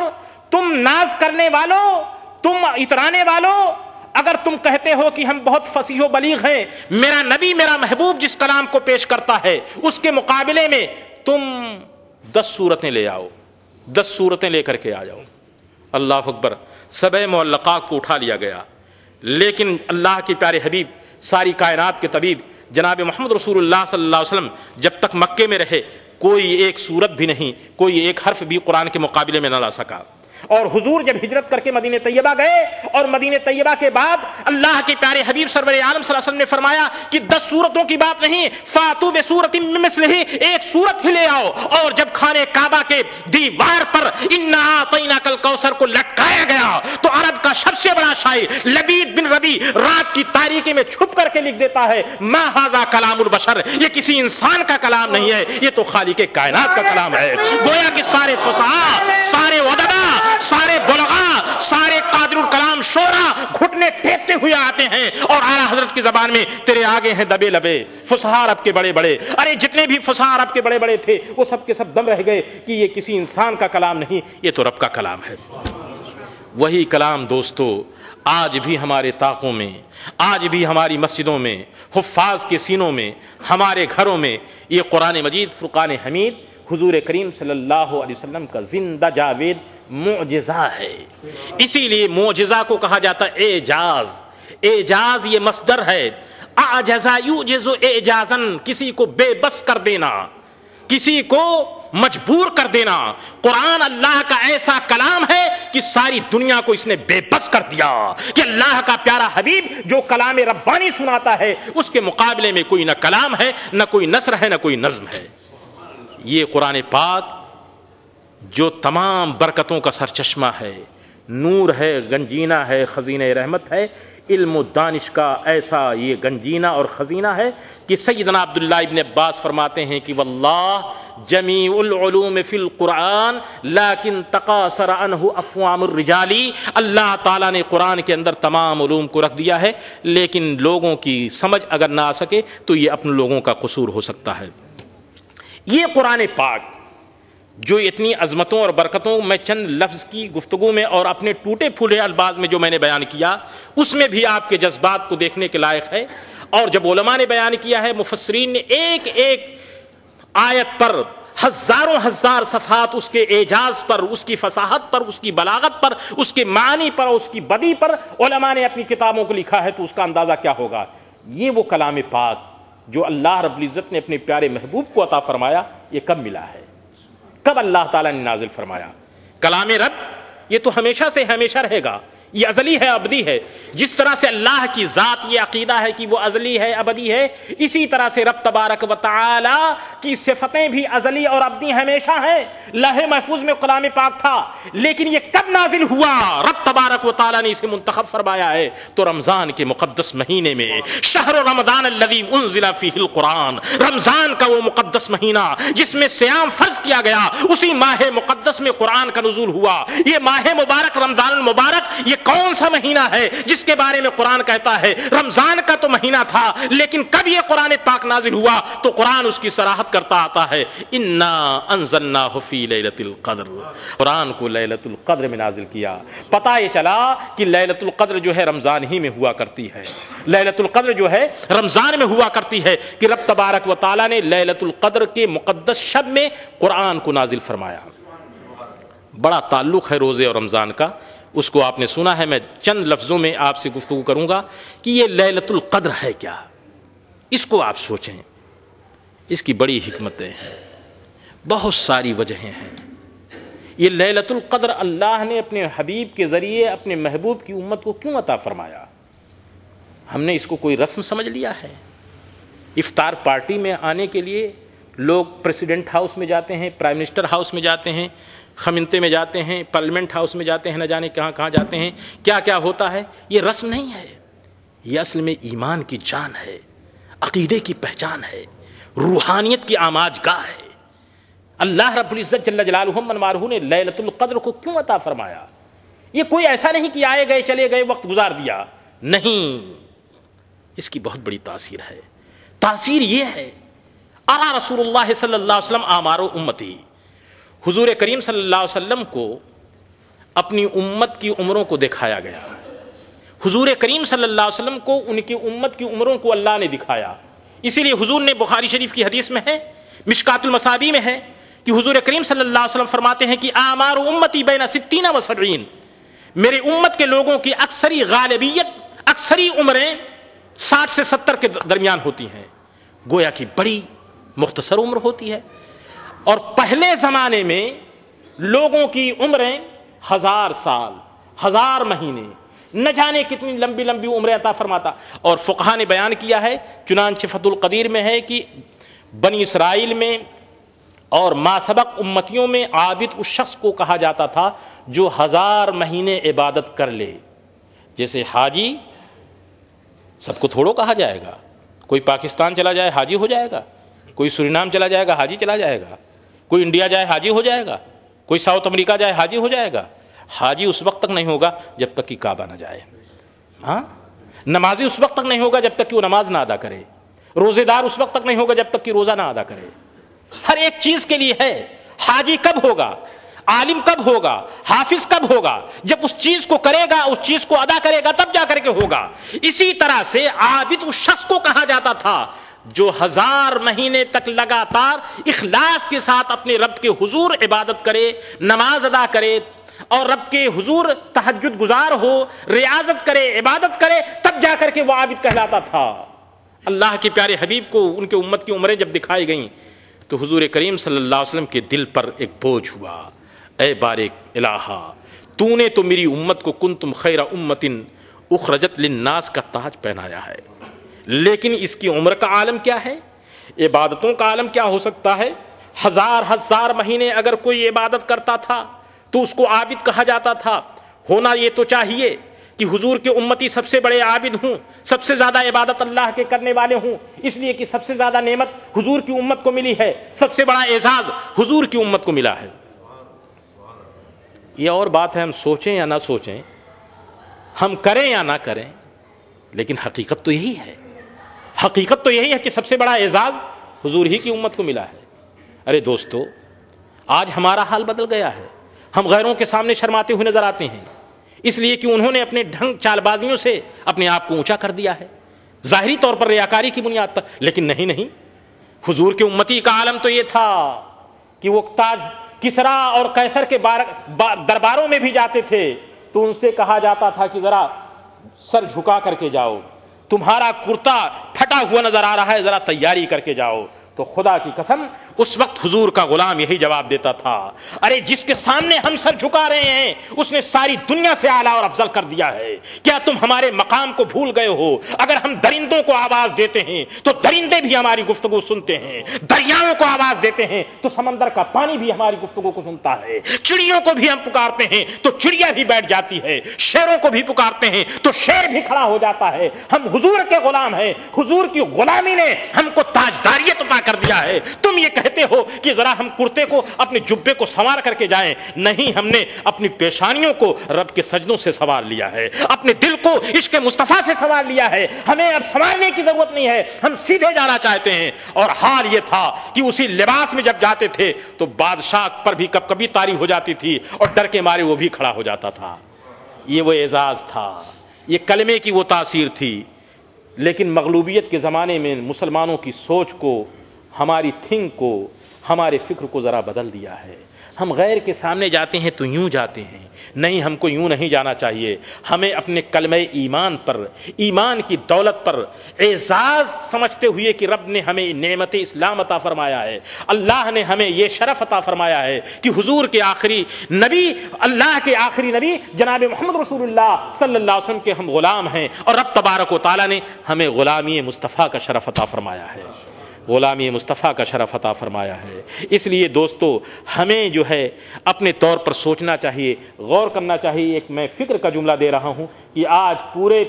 تم ناز کرنے والو، تم اترانے والو، اگر تم کہتے ہو کہ ہم بہت فصیح و بلیغ ہیں، میرا نبی، میرا محبوب جس کلام کو پیش کرتا ہے اس کے مقابلے میں تم 10 صورتیں لے آؤ، 10 صورتیں لے کر کے آ جاؤ. اللہ اکبر، سبع معلقات کو اٹھا لیا گیا. لیکن اللہ کے پیارے حبیب ساری کائنات کے طبیب جناب محمد رسول اللہ صلی اللہ علیہ وسلم جب تک مکے میں رہے کوئی ایک سورت بھی نہیں، کوئی ایک حرف بھی قرآن کے مقابلے میں نہ لا سکا. اور حضور جب ہجرت کر کے مدینہ طیبہ گئے اور مدینہ طیبہ کے بعد اللہ کے پیارے حبیب سرور عالم صلی اللہ علیہ وسلم نے فرمایا کہ 10 سورتوں کی بات نہیں، فاتو بسورۃ من مثلہ، ایک سورت ہی لے آؤ. اور جب خانہ کعبہ کے دیوار پر انا اعطیناک الکوثر کو لٹکایا گیا تو عرب کا سب سے بڑا شاعر لبید بن ربی رات کی تاریکی میں چھپ کر کے لکھ دیتا ہے ما ھذا کلام البشر، یہ کسی انسان کا کلام نہیں ہے، یہ تو خالق کائنات کا کلام ہے. گویا کہ سارے فصحاء، سارے ادباء، سارے بلغاء، سارے قادر الکلام شعراء گھٹنے ٹیکتے ہوئے آتے ہیں اور اعلیٰ حضرت کی زبان میں تیرے آگے ہیں دبے لبے. فصحاء عرب کے بڑے بڑے، ارے جتنے بھی فصحاء عرب کے بڑے بڑے تھے وہ سب کے سب دم رہ گئے کہ یہ کسی انسان کا کلام نہیں، یہ تو رب کا کلام ہے. وہی کلام دوستو آج بھی ہمارے طاقوں میں، آج بھی ہماری مسجدوں میں، حفاظ کے سینوں میں، ہمارے گھروں میں یہ قرآن مجید فرقان حمید حضور کریم صلی اللہ علیہ وسلم کا زندہ جاوید معجزہ ہے. اسی لیے معجزہ کو کہا جاتا ہے اعجاز. اعجاز یہ مصدر ہے، اعجز یعجز اعجازا، کسی کو بے بس کر دینا، کسی کو مجبور کر دینا. قرآن اللہ کا ایسا کلام ہے کہ ساری دنیا کو اس نے بے بس کر دیا کہ اللہ کا پیارا حبیب جو کلام ربانی سناتا ہے اس کے مقابلے میں کوئی نہ کلام ہے، نہ کوئی نثر ہے، نہ کوئی نظم ہے. یہ قرآن پاک جو تمام برکتوں کا سرچشمہ ہے، نور ہے، گنجینہ ہے، خزینہ رحمت ہے، علم و دانش کا ایسا یہ گنجینہ اور خزینہ ہے کہ سیدنا عبداللہ ابن عباس فرماتے ہیں کہ واللہ جمیع العلوم فی القرآن لیکن تقاصر عنہ افوام الرجال. اللہ تعالیٰ نے قرآن کے اندر تمام علوم کو رکھ دیا ہے، لیکن لوگوں کی سمجھ اگر نہ آ سکے تو یہ اپنے لوگوں کا قصور ہو سکتا ہے. یہ قرآن پاک جو اتنی عظمتوں اور برکتوں میں چند لفظ کی گفتگو میں اور اپنے ٹوٹے پھوٹے الفاظ میں جو میں نے بیان کیا اس میں بھی آپ کے جذبات کو دیکھنے کے لائق ہے. اور جب علماء نے بیان کیا ہے، مفسرین نے ایک ایک آیت پر ہزاروں ہزار صفحات اس کے اعجاز پر، اس کی فصاحت پر، اس کی بلاغت پر، اس کے معنی پر، اس کی بدی پر علماء نے اپنی کتابوں کو لکھا ہے، تو اس کا اندازہ کیا ہوگا. یہ وہ کلام پاک جو اللہ رب العزت نے اپنے پیارے محبوب کو عطا فرمایا، یہ کب ملا ہے، کب اللہ تعالیٰ نے نازل فرمایا. کلام رب یہ تو ہمیشہ سے ہمیشہ رہے گا، یہ ازلی ہے، ابدی ہے. جس طرح سے اللہ کی ذات یہ عقیدہ ہے کہ وہ ازلی ہے، ابدی ہے، اسی طرح سے رب تبارک و تعالی کی صفتیں بھی ازلی اور ابدی ہمیشہ ہیں. لوح محفوظ میں کلام پاک تھا، لیکن یہ کب نازل ہوا؟ رب تبارک و تعالی نے اسے منتخب فرمایا ہے تو رمضان کے مقدس مہینے میں. شہر رمضان الذی انزل فیہ القرآن، رمضان کا وہ مقدس مہینہ جس میں صیام فرض کیا گیا، اسی ماہ مقدس میں قرآن کا نزول ہوا. یہ ماہ مبارک رمضان المبارک یہ کون سا مہینہ ہے جس کے بارے میں قرآن کہتا ہے رمضان کا تو مہینہ تھا، لیکن کب یہ قرآن پاک نازل ہوا؟ تو قرآن اس کی صراحت کرتا آتا ہے انا انزلناہ فی لیلۃ القدر. قرآن کو لیلۃ القدر میں نازل کیا. پتہ یہ چلا کہ لیلۃ القدر جو ہے رمضان ہی میں ہوا کرتی ہے، لیلۃ القدر جو ہے رمضان میں ہوا کرتی ہے کہ رب تبارک و تعالی نے لیلۃ القدر کے مقدس شب میں قرآن کو نازل فرمایا. بڑا تعلق ہے روزے اور رمضان کا، اس کو آپ نے سنا ہے. میں چند لفظوں میں آپ سے گفتگو کروں گا کہ یہ لیلۃ القدر ہے کیا. اس کو آپ سوچیں، اس کی بڑی حکمتیں ہیں، بہت ساری وجہیں ہیں. یہ لیلۃ القدر اللہ نے اپنے حبیب کے ذریعے اپنے محبوب کی امت کو کیوں عطا فرمایا؟ ہم نے اس کو کوئی رسم سمجھ لیا ہے؟ افطار پارٹی میں آنے کے لیے لوگ پریسیڈنٹ ہاؤس میں جاتے ہیں، پرائم منسٹر ہاؤس میں جاتے ہیں، خمنتے میں جاتے ہیں، پارلیمنٹ ہاؤس میں جاتے ہیں، نہ جانے کہاں کہاں جاتے ہیں، کیا کیا ہوتا ہے. یہ رسم نہیں ہے، یہ اصل میں ایمان کی جان ہے، عقیدے کی پہچان ہے، روحانیت کی آماج گاہ ہے. اللہ رب العزت جل جلالہ من والہ نے لیلۃ القدر کو کیوں عطا فرمایا؟ یہ کوئی ایسا نہیں کہ آئے گئے چلے گئے وقت گزار دیا، نہیں، اس کی بہت بڑی تاثیر ہے. تاثیر یہ ہے ارا رسول اللہ صلی اللہ علیہ وسلم آمار امتی، حضور کریم صلی اللہ علیہ وسلم کو اپنی امت کی عمروں کو دکھایا گیا. حضور کریم صلی اللہ علیہ وسلم کو ان کی امت کی عمروں کو اللہ نے دکھایا. اسی لیے حضور نے بخاری شریف کی حدیث میں ہے، مشکات المصابیح میں ہے کہ حضور کریم صلی اللہ علیہ وسلم فرماتے ہیں کہ آمار امتی بین 60 و 70، میرے امت کے لوگوں کی اکثری غالبیت، اکثری عمریں 60 سے 70 کے درمیان ہوتی ہیں. گویا کہ بڑی مختصر عمر ہوتی ہے. اور پہلے زمانے میں لوگوں کی عمریں 1000 سال 1000 مہینے نہ جانے کتنی لمبی لمبی عمریں عطا فرماتا. اور فقہا نے بیان کیا ہے, چنانچہ فتح القدیر میں ہے کہ بنی اسرائیل میں اور ما سبق امتیوں میں عابد اس شخص کو کہا جاتا تھا جو 1000 مہینے عبادت کر لے. جیسے حاجی سب کو تھوڑو کہا جائے گا, کوئی پاکستان چلا جائے حاجی ہو جائے گا, کوئی سورینام چلا جائے گا حاجی چلا جائے گا, کوئی انڈیا جائے حاجی ہو جائے گا, کوئی ساؤتھ امریکہ جائے حاجی ہو جائے گا. حاجی اس وقت تک نہیں ہوگا جب تک کہ کعبہ نہ جائے. ہاں, نمازی اس وقت تک نہیں ہوگا جب تک کہ وہ نماز نہ ادا کرے. روزے دار اس وقت تک نہیں ہوگا جب تک کہ روزہ نہ ادا کرے. ہر ایک چیز کے لیے ہے. حاجی کب ہوگا, عالم کب ہوگا, حافظ کب ہوگا؟ جب اس چیز کو کرے گا, اس چیز کو ادا کرے گا, تب جا کر کے ہوگا. اسی طرح سے عابد اس شخص کو کہا جاتا تھا جو 1000 مہینے تک لگاتار اخلاص کے ساتھ اپنے رب کے حضور عبادت کرے, نماز ادا کرے اور رب کے حضور تہجد گزار ہو, ریاضت کرے, عبادت کرے, تب جا کر کے وہ عابد کہلاتا تھا. اللہ کے پیارے حبیب کو ان کے امت کی عمریں جب دکھائی گئیں تو حضور کریم صلی اللہ علیہ وسلم کے دل پر ایک بوجھ ہوا. اے بارک الہا, تو نے تو میری امت کو کنتم خیر امت اخرجت للناس کا تاج پہنایا ہے, لیکن اس کی عمر کا عالم کیا ہے, عبادتوں کا عالم کیا ہو سکتا ہے؟ 1000 مہینے اگر کوئی عبادت کرتا تھا تو اس کو عابد کہا جاتا تھا. ہونا یہ تو چاہیے کہ حضور کے امتی سب سے بڑے عابد ہوں, سب سے زیادہ عبادت اللہ کے کرنے والے ہوں, اس لیے کہ سب سے زیادہ نعمت حضور کی امت کو ملی ہے, سب سے بڑا اعزاز حضور کی امت کو ملا ہے. یہ اور بات ہے ہم سوچیں یا نہ سوچیں, ہم کریں یا نہ کریں, لیکن حقیقت تو یہی ہے. حقیقت تو یہی ہے کہ سب سے بڑا اعزاز حضور ہی کی امت کو ملا ہے. ارے دوستو, آج ہمارا حال بدل گیا ہے. ہم غیروں کے سامنے شرماتے ہوئے نظر آتے ہیں, اس لیے کہ انہوں نے اپنے ڈھنگ چال بازیوں سے اپنے آپ کو اونچا کر دیا ہے, ظاہری طور پر ریاکاری کی بنیاد پر. لیکن نہیں, حضور کے امتی کا عالم تو یہ تھا کہ وہ تاج کسرا اور قیصر کے درباروں میں بھی جاتے تھے تو ان سے کہا جاتا تھا کہ ذرا سر جھکا کر کے جاؤ, تمہارا کرتا پھٹا ہوا نظر آ رہا ہے, ذرا تیاری کر کے جاؤ. تو خدا کی قسم اس وقت حضور کا غلام یہی جواب دیتا تھا, ارے جس کے سامنے ہم سر جھکا رہے ہیں اس نے ساری دنیا سے اعلیٰ اور افضل کر دیا ہے. کیا تم ہمارے مقام کو بھول گئے ہو؟ اگر ہم درندوں کو آواز دیتے ہیں تو درندے بھی ہماری گفتگو سنتے ہیں, دریاؤں کو آواز دیتے ہیں تو سمندر کا پانی بھی ہماری گفتگو کو سنتا ہے, چڑیوں کو بھی ہم پکارتے ہیں تو چڑیا بھی بیٹھ جاتی ہے, شیروں کو بھی پکارتے ہیں تو شیر بھی کھڑا ہو جاتا ہے. ہم حضور کے غلام ہیں, حضور کی غلامی نے ہم کو تاجداریت عطا کر دیا ہے. تم یہ کہتے ہو کہ ذرا ہم کرتے کو اپنے جبے کو سنوار کر کے جائیں, نہیں, ہم نے اپنی پیشانیوں کو رب کے سجدوں سے سنوار لیا ہے, اپنے دل کو عشق مصطفیٰ سے سنوار لیا ہے. ہمیں اب سنوارنے کی ضرورت نہیں ہے, ہم سیدھے جانا چاہتے ہیں. اور حال یہ تھا کہ اسی لباس میں جب جاتے تھے تو بادشاہ پر بھی کبھی طاری ہو جاتی تھی اور ڈر کے مارے وہ بھی کھڑا ہو جاتا تھا. یہ وہ اعزاز تھا, یہ کلمے کی وہ تاثیر تھی. لیکن مغلوبیت کے زمانے میں مسلمانوں کی سوچ کو, ہماری تھنک کو, ہمارے فکر کو ذرا بدل دیا ہے. ہم غیر کے سامنے جاتے ہیں تو یوں جاتے ہیں, نہیں, ہم کو یوں نہیں جانا چاہیے. ہمیں اپنے کلمہ ایمان پر, ایمان کی دولت پر اعزاز سمجھتے ہوئے کہ رب نے ہمیں نعمت اسلام عطا فرمایا ہے, اللہ نے ہمیں یہ شرف عطا فرمایا ہے کہ حضور کے آخری نبی, اللہ کے آخری نبی جناب محمد رسول اللہ صلی اللہ علیہ وسلم کے ہم غلام ہیں, اور رب تبارک و تعالیٰ نے ہمیں غلامی مصطفیٰ کا شرف عطا فرمایا ہے, غلامی مصطفیٰ کا شرف عطا فرمایا ہے. اس لیے دوستو ہمیں جو ہے اپنے طور پر سوچنا چاہیے, غور کرنا چاہیے. ایک میں فکر کا جملہ دے رہا ہوں کہ آج پورے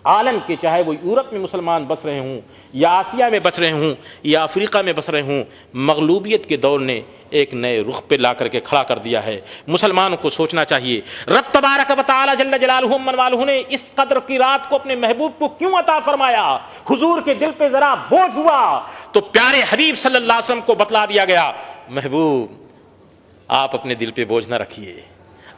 عالم کے, چاہے وہ یورپ میں مسلمان بس رہے ہوں یا آسیا میں بس رہے ہوں یا افریقہ میں بس رہے ہوں, مغلوبیت کے دور نے ایک نئے رخ پہ لا کر کے کھڑا کر دیا ہے. مسلمانوں کو سوچنا چاہیے رب تبارک و تعالی جل جلالہ من والہ نے اس قدر کی رات کو اپنے محبوب کو کیوں عطا فرمایا. حضور کے دل پہ ذرا بوجھ ہوا تو پیارے حبیب صلی اللہ علیہ وسلم کو بتلا دیا گیا, محبوب آپ اپنے دل پہ بوجھ نہ رکھیے,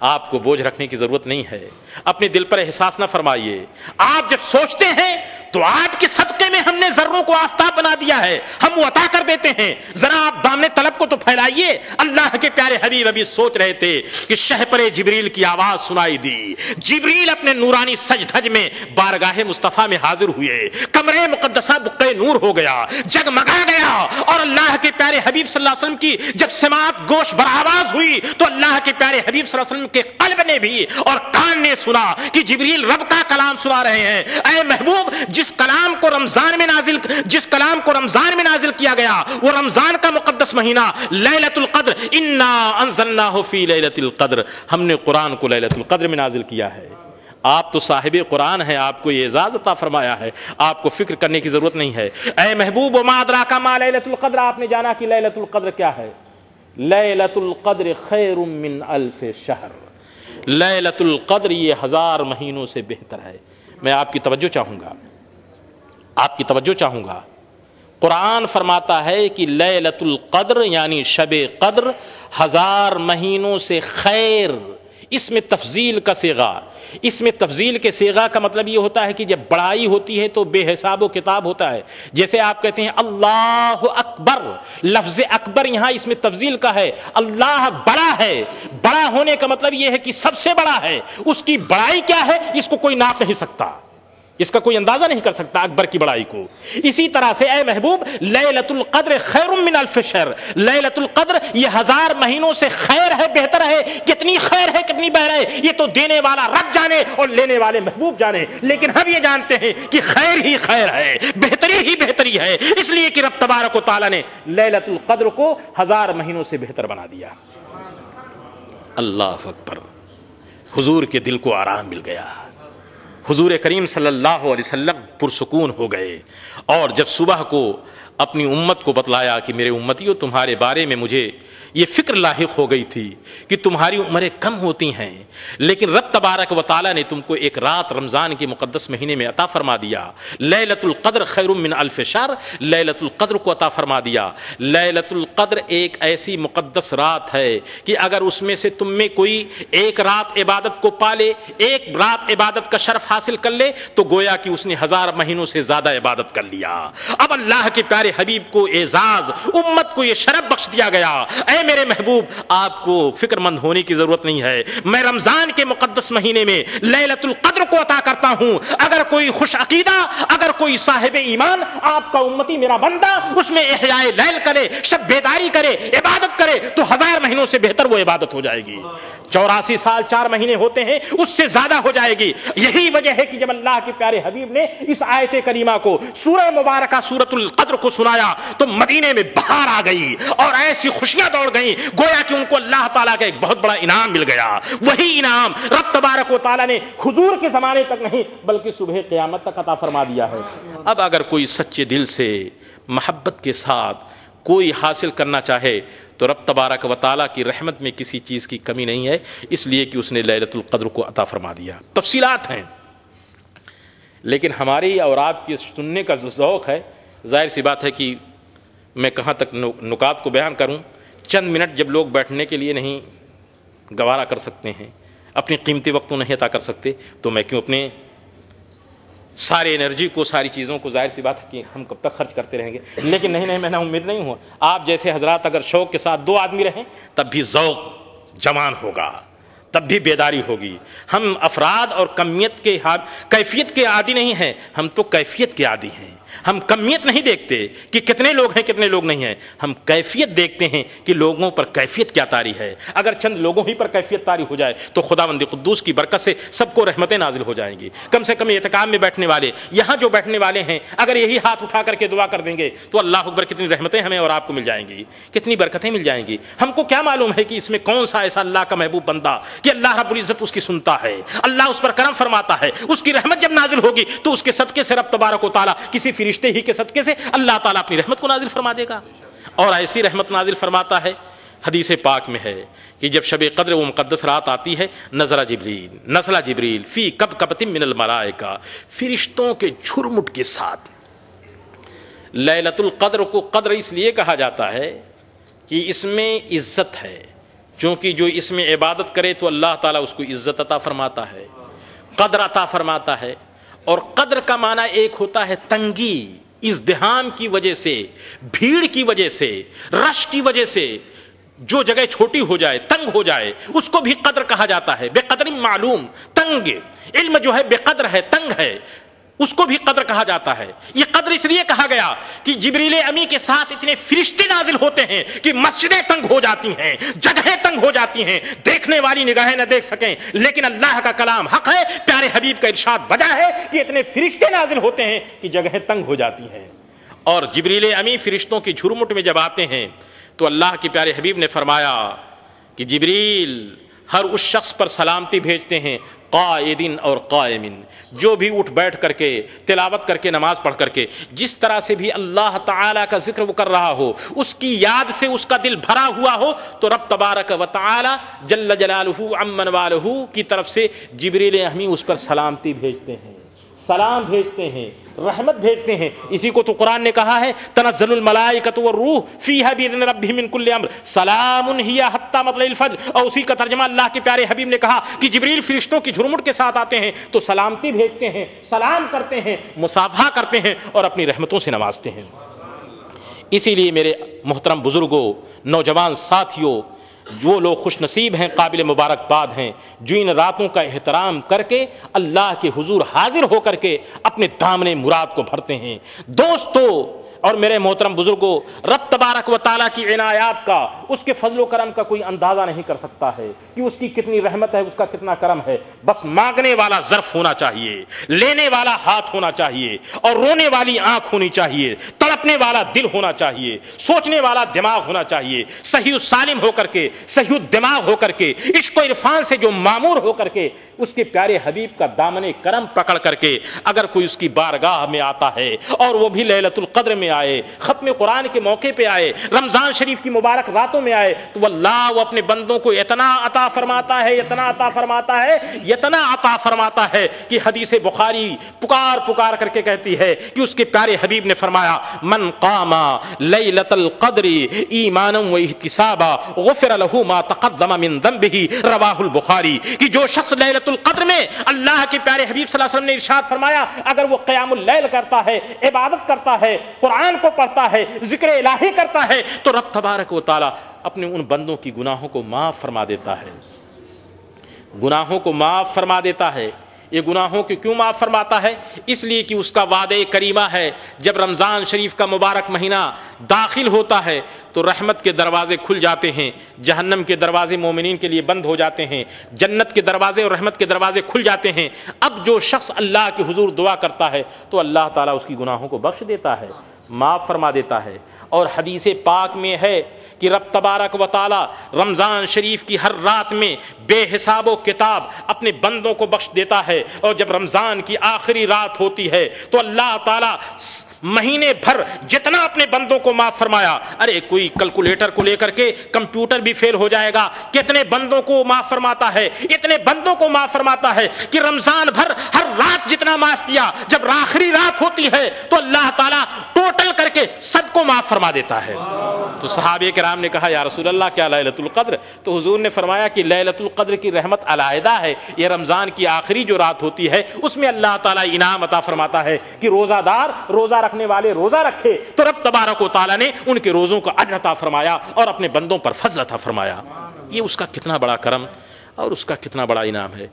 آپ کو بوجھ رکھنے کی ضرورت نہیں ہے, اپنے دل پر احساس نہ فرمائیے. آپ جب سوچتے ہیں تو آپ کے صدقے میں ہم نے ذروں کو آفتاب بنا دیا ہے، ہم وہ عطا کر دیتے ہیں، ذرا آپ دامن طلب کو تو پھیلائیے۔ اللہ کے پیارے حبیب ابھی سوچ رہے تھے کہ شہپر جبریل کی آواز سنائی دی، جبریل اپنے نورانی سج دھج میں بارگاہ مصطفیٰ میں حاضر ہوئے، کمرے مقدسہ بقع نور ہو گیا، جگمگا گیا، اور اللہ کے پیارے حبیب صلی اللہ علیہ وسلم کی جب سماعت گوش بر آواز ہوئی تو اللہ کے پیارے حبیب صلی اللہ علیہ وسلم کے قلب نے بھی اور کان نے سنا کہ جبریل رب کا کلام سنا رہے ہیں۔ اے محبوب، جس کلام کو رمضان میں نازل کیا گیا، وہ رمضان کا مقدس مہینہ لیلۃ القدر، انا انزلناہ فی لیلۃ القدر، ہم نے قرآن کو لیلۃ القدر میں نازل کیا ہے۔ آپ تو صاحب قرآن ہیں، آپ کو یہ اعزاز عطا فرمایا ہے، آپ کو فکر کرنے کی ضرورت نہیں ہے۔ اے محبوب، وما ادراک ما لیلۃ القدر، آپ نے جانا کہ لیلۃ القدر کیا ہے؟ لیلۃ القدر خیر من الف شہر، لیلۃ القدر یہ 1000 مہینوں سے بہتر ہے۔ میں آپ کی توجہ چاہوں گا، قرآن فرماتا ہے کہ لیلۃ القدر یعنی شب قدر 1000 مہینوں سے خیر، اس میں تفضیل کا صیغہ، اس میں تفضیل کے صیغہ کا مطلب یہ ہوتا ہے کہ جب بڑائی ہوتی ہے تو بے حساب و کتاب ہوتا ہے۔ جیسے آپ کہتے ہیں اللہ اکبر، لفظ اکبر یہاں اس میں تفضیل کا ہے، اللہ بڑا ہے، بڑا ہونے کا مطلب یہ ہے کہ سب سے بڑا ہے، اس کی بڑائی کیا ہے اس کو کوئی ناپ نہیں سکتا، اس کا کوئی اندازہ نہیں کر سکتا اکبر کی بڑائی کو۔ اسی طرح سے اے محبوب، لیلۃ القدر خیر من الف شہر، لیلۃ القدر یہ 1000 مہینوں سے خیر ہے، بہتر ہے۔ کتنی خیر ہے، کتنی بہتر ہے، یہ تو دینے والا رب جانے اور لینے والے محبوب جانے، لیکن ہم یہ جانتے ہیں کہ خیر ہی خیر ہے، بہتری ہی بہتری ہے، اس لیے کہ رب تبارک و تعالیٰ نے لیلۃ القدر کو 1000 مہینوں سے بہتر بنا دیا۔ اللہ اکبر، حضور کے دل کو آرام مل گیا، حضور کریم صلی اللہ علیہ وسلم پرسکون ہو گئے، اور جب صبح کو اپنی امت کو بتلایا کہ میرے امتیوں تمہارے بارے میں مجھے یہ فکر لاحق ہو گئی تھی کہ تمہاری عمریں کم ہوتی ہیں، لیکن رب تبارک و تعالیٰ نے تم کو ایک رات رمضان کے مقدس مہینے میں عطا فرما دیا، لیلۃ القدر خیر من الف شہر، لیلۃ القدر کو عطا فرما دیا۔ لیلۃ القدر ایک ایسی مقدس رات ہے کہ اگر اس میں سے تم میں کوئی ایک رات عبادت کو پالے، ایک رات عبادت کا شرف حاصل کر لے، تو گویا کہ اس نے 1000 مہینوں سے زیادہ عبادت کر لیا۔ اب اللہ کے پیارے حبیب کو اعزاز، امت کو یہ شرف بخش دیا گیا۔ اے میرے محبوب، آپ کو فکر مند ہونے کی ضرورت نہیں ہے، میں رمضان کے مقدس مہینے میں لیلۃ القدر کو عطا کرتا ہوں۔ اگر کوئی خوش عقیدہ، اگر کوئی صاحب ایمان، آپ کا امتی میرا بندہ اس میں احیاء لیل کرے، شب بیداری کرے، عبادت کرے، تو 1000 مہینوں سے بہتر وہ عبادت ہو جائے گی۔ 84 سال 4 مہینے ہوتے ہیں، اس سے زیادہ ہو جائے گی۔ یہی وجہ ہے کہ جب اللہ کے پیارے حبیب نے اس آیت کریمہ کو، سورہ مبارکہ سورۃ القدر کو سنایا تو مدینے میں بہار آ گئی اور ایسی خوشیاں دوڑ گئیں، گویا کہ ان کو اللہ تعالیٰ کا ایک بہت بڑا انعام مل گیا۔ وہی انعام رب تبارک و تعالیٰ نے حضور کے زمانے تک نہیں بلکہ صبح قیامت تک عطا فرما دیا ہے۔ اب اگر کوئی سچے دل سے محبت کے ساتھ کوئی حاصل کرنا چاہے تو رب تبارک و تعالیٰ کی رحمت میں کسی چیز کی کمی نہیں ہے، اس لیے کہ اس نے لیلۃ القدر کو عطا فرما دیا۔ تفصیلات ہیں، لیکن ہماری اور آپ کی سننے کا جو ذوق ہے، ظاہر سی بات ہے کہ میں کہاں تک نکات کو بیان کروں۔ چند منٹ جب لوگ بیٹھنے کے لیے نہیں گوارا کر سکتے ہیں، اپنی قیمتی وقت کو نہیں عطا کر سکتے، تو میں کیوں اپنے سارے انرجی کو، ساری چیزوں کو، ظاہر سی بات ہے کہ ہم کب تک خرچ کرتے رہیں گے۔ لیکن نہیں، میں امید نہیں ہوں، آپ جیسے حضرات اگر شوق کے ساتھ 2 آدمی رہیں تب بھی ذوق جوان ہوگا، تب بھی بیداری ہوگی۔ ہم افراد اور کیفیت کے عادی نہیں ہیں، ہم تو کیفیت کے عادی ہیں۔ ہم کمیت نہیں دیکھتے کہ کتنے لوگ ہیں کتنے لوگ نہیں ہیں، ہم کیفیت دیکھتے ہیں کہ لوگوں پر کیفیت کیا طاری ہے۔ اگر چند لوگوں ہی پر کیفیت طاری ہو جائے تو خداوند قدوس کی برکت سے سب کو رحمتیں نازل ہو جائیں گی۔ کم سے کم اعتکاف میں بیٹھنے والے، یہاں جو بیٹھنے والے ہیں، اگر یہی ہاتھ اٹھا کر کے دعا کر دیں گے تو اللہ اکبر کتنی رحمتیں ہمیں اور آپ کو مل جائیں گی، کتنی برکتیں مل جائیں گی۔ ہم کو کیا معلوم ہے کہ اس میں کون سا ایسا اللہ کا محبوب بندہ کہ اللہ رب العزت اس کی سنتا ہے، اللہ اس پر کرم فرماتا ہے، اس کی رحمت جب نازل ہوگی تو اس کے صدقے سے رب تبارک و تعالیٰ کسی فرشتے ہی کے صدقے سے اللہ تعالیٰ اپنی رحمت کو نازل فرما دے گا۔ اور ایسی رحمت نازل فرماتا ہے، حدیث پاک میں ہے کہ جب شب قدر وہ مقدس رات آتی ہے، نزل جبریل فی کبکبۃ من الملائکہ، فرشتوں کے جھرمٹ کے ساتھ۔ لیلۃ القدر کو قدر اس لیے کہا جاتا ہے کہ اس میں عزت ہے، چونکہ جو اس میں عبادت کرے تو اللہ تعالیٰ اس کو عزت عطا فرماتا ہے، قدر عطا فرماتا ہے، اور قدر کا معنی ایک ہوتا ہے تنگی، ازدحام کی وجہ سے، بھیڑ کی وجہ سے، رش کی وجہ سے جو جگہ چھوٹی ہو جائے، تنگ ہو جائے، اس کو بھی قدر کہا جاتا ہے۔ بے قدر معلوم، تنگ علم جو ہے بے قدر ہے، تنگ ہے، اس کو بھی قدر کہا جاتا ہے۔ یہ قدر اس لیے کہا گیا کہ جبریل امی کے ساتھ اتنے فرشتے نازل ہوتے ہیں کہ مسجدیں تنگ ہو جاتی ہیں، جگہیں تنگ ہو جاتی ہیں، دیکھنے والی نگاہیں نہ دیکھ سکیں، لیکن اللہ کا کلام حق ہے، پیارے حبیب کا ارشاد بجا ہے کہ اتنے فرشتے نازل ہوتے ہیں کہ جگہیں تنگ ہو جاتی ہیں۔ اور جبریل امی فرشتوں کی جھرمٹ میں جب آتے ہیں تو اللہ کے پیارے حبیب نے فرمایا کہ جبریل ہر اس شخص پر سلامتی بھیجتے ہیں قائدین اور قائمین، جو بھی اٹھ بیٹھ کر کے تلاوت کر کے نماز پڑھ کر کے جس طرح سے بھی اللہ تعالیٰ کا ذکر وہ کر رہا ہو، اس کی یاد سے اس کا دل بھرا ہوا ہو، تو رب تبارک و تعالی جل جلالہ عمن والہ کی طرف سے جبریل امی اس پر سلامتی بھیجتے ہیں، سلام بھیجتے ہیں، رحمت بھیجتے ہیں۔ اسی کو تو قرآن نے کہا ہے تنزل الملائکۃ والروح فیہا باذن ربہم من کل امر سلام ہی حتی مطلع الفجر، اور اسی کا ترجمہ اللہ کے پیارے حبیب نے کہا کہ جبریل فرشتوں کی جھرمٹ کے ساتھ آتے ہیں تو سلامتی بھیجتے ہیں، سلام کرتے ہیں، مصافحہ کرتے ہیں اور اپنی رحمتوں سے نوازتے ہیں۔ اسی لیے میرے محترم بزرگوں، نوجوان ساتھیوں، جو لوگ خوش نصیب ہیں، قابل مبارکباد ہیں، جو ان راتوں کا احترام کر کے اللہ کے حضور حاضر ہو کر کے اپنے دامن مراد کو بھرتے ہیں۔ دوستو اور میرے محترم بزرگوں، رب تبارک و تعالیٰ کی عنایات کا، اس کے فضل و کرم کا کوئی اندازہ نہیں کر سکتا ہے کہ اس کی کتنی رحمت ہے، اس کا کتنا کرم ہے۔ بس مانگنے والا ظرف ہونا چاہیے، لینے والا ہاتھ ہونا چاہیے، اور رونے والی آنکھ ہونی چاہیے، تڑپنے والا دل ہونا چاہیے، سوچنے والا دماغ ہونا چاہیے، صحیح سالم ہو کر کے، صحیح دماغ ہو کر کے، عشق و عرفان سے جو معمور ہو کر کے اس کے پیارے حبیب کا دامن کرم پکڑ کر کے اگر کوئی اس کی بارگاہ میں آتا ہے، اور وہ بھی لیلۃ القدر میں آئے، ختم قرآن کے موقع پہ آئے، رمضان شریف کی مبارک راتوں میں آئے، تو اللہ وہ اپنے بندوں کو اتنا عطا فرماتا ہے، اتنا عطا فرماتا ہے، اتنا عطا فرماتا ہے کہ حدیث بخاری پکار کر کے کہتی ہے کہ اس کے پیارے حبیب نے فرمایا من قام لیلۃ القدر ایمانا و احتسابا غفر له ما تقدم من ذنبه رواہ البخاری، کہ جو شخص لیلۃ القدر میں اللہ کے پیارے حبیب صلی اللہ علیہ وسلم نے ارشاد فرمایا اگر وہ قیام اللیل کرتا ہے، عبادت کرتا ہے، قرآن کو پڑھتا ہے، ذکر الہی کرتا ہے، تو رب تبارک و تعالی اپنے ان بندوں کی گناہوں کو معاف فرما دیتا ہے، گناہوں کو معاف فرما دیتا ہے۔ یہ گناہوں کو کیوں معاف فرماتا ہے؟ اس لیے کہ اس کا وعدہ کریمہ ہے جب رمضان شریف کا مبارک مہینہ داخل ہوتا ہے تو رحمت کے دروازے کھل جاتے ہیں، جہنم کے دروازے مومنین کے لیے بند ہو جاتے ہیں، جنت کے دروازے اور رحمت کے دروازے کھل جاتے ہیں۔ اب جو شخص اللہ کے حضور دعا کرتا ہے تو اللہ تعالیٰ اس کی گناہوں کو بخش دیتا ہے، معاف فرما دیتا ہے۔ اور حدیث پاک میں ہے کہ رب تبارک و تعالی رمضان شریف کی ہر رات میں بے حساب و کتاب اپنے بندوں کو بخش دیتا ہے، اور جب رمضان کی آخری رات ہوتی ہے تو اللہ تعالی مہینے بھر جتنا اپنے بندوں کو معاف فرمایا، ارے کوئی کیلکولیٹر کو لے کر کے کمپیوٹر بھی فیل ہو جائے گا، کتنے بندوں کو معاف فرماتا ہے، اتنے بندوں کو معاف فرماتا ہے کہ رمضان بھر ہر رات جتنا معاف کیا، جب آخری رات ہوتی ہے تو اللہ تعالیٰ ٹوٹل کر کے سب کو معاف فرما دیتا ہے۔ تو صحابہ کرام نے کہا یا رسول اللہ کیا لیلۃ القدر؟ تو حضور نے فرمایا کہ لیلۃ القدر کی رحمت علیحدہ ہے، یہ رمضان کی آخری جو رات ہوتی ہے اس میں اللہ تعالیٰ انعام عطا فرماتا ہے کہ روزہ دار، روزہ رکھنے والے روزہ رکھے تو رب تبارک و تعالیٰ نے ان کے روزوں کا اجر عطا فرمایا اور اپنے بندوں پر فضل عطا فرمایا۔ یہ اس کا کتنا بڑا کرم اور اس کا کتنا بڑا انعام ہے۔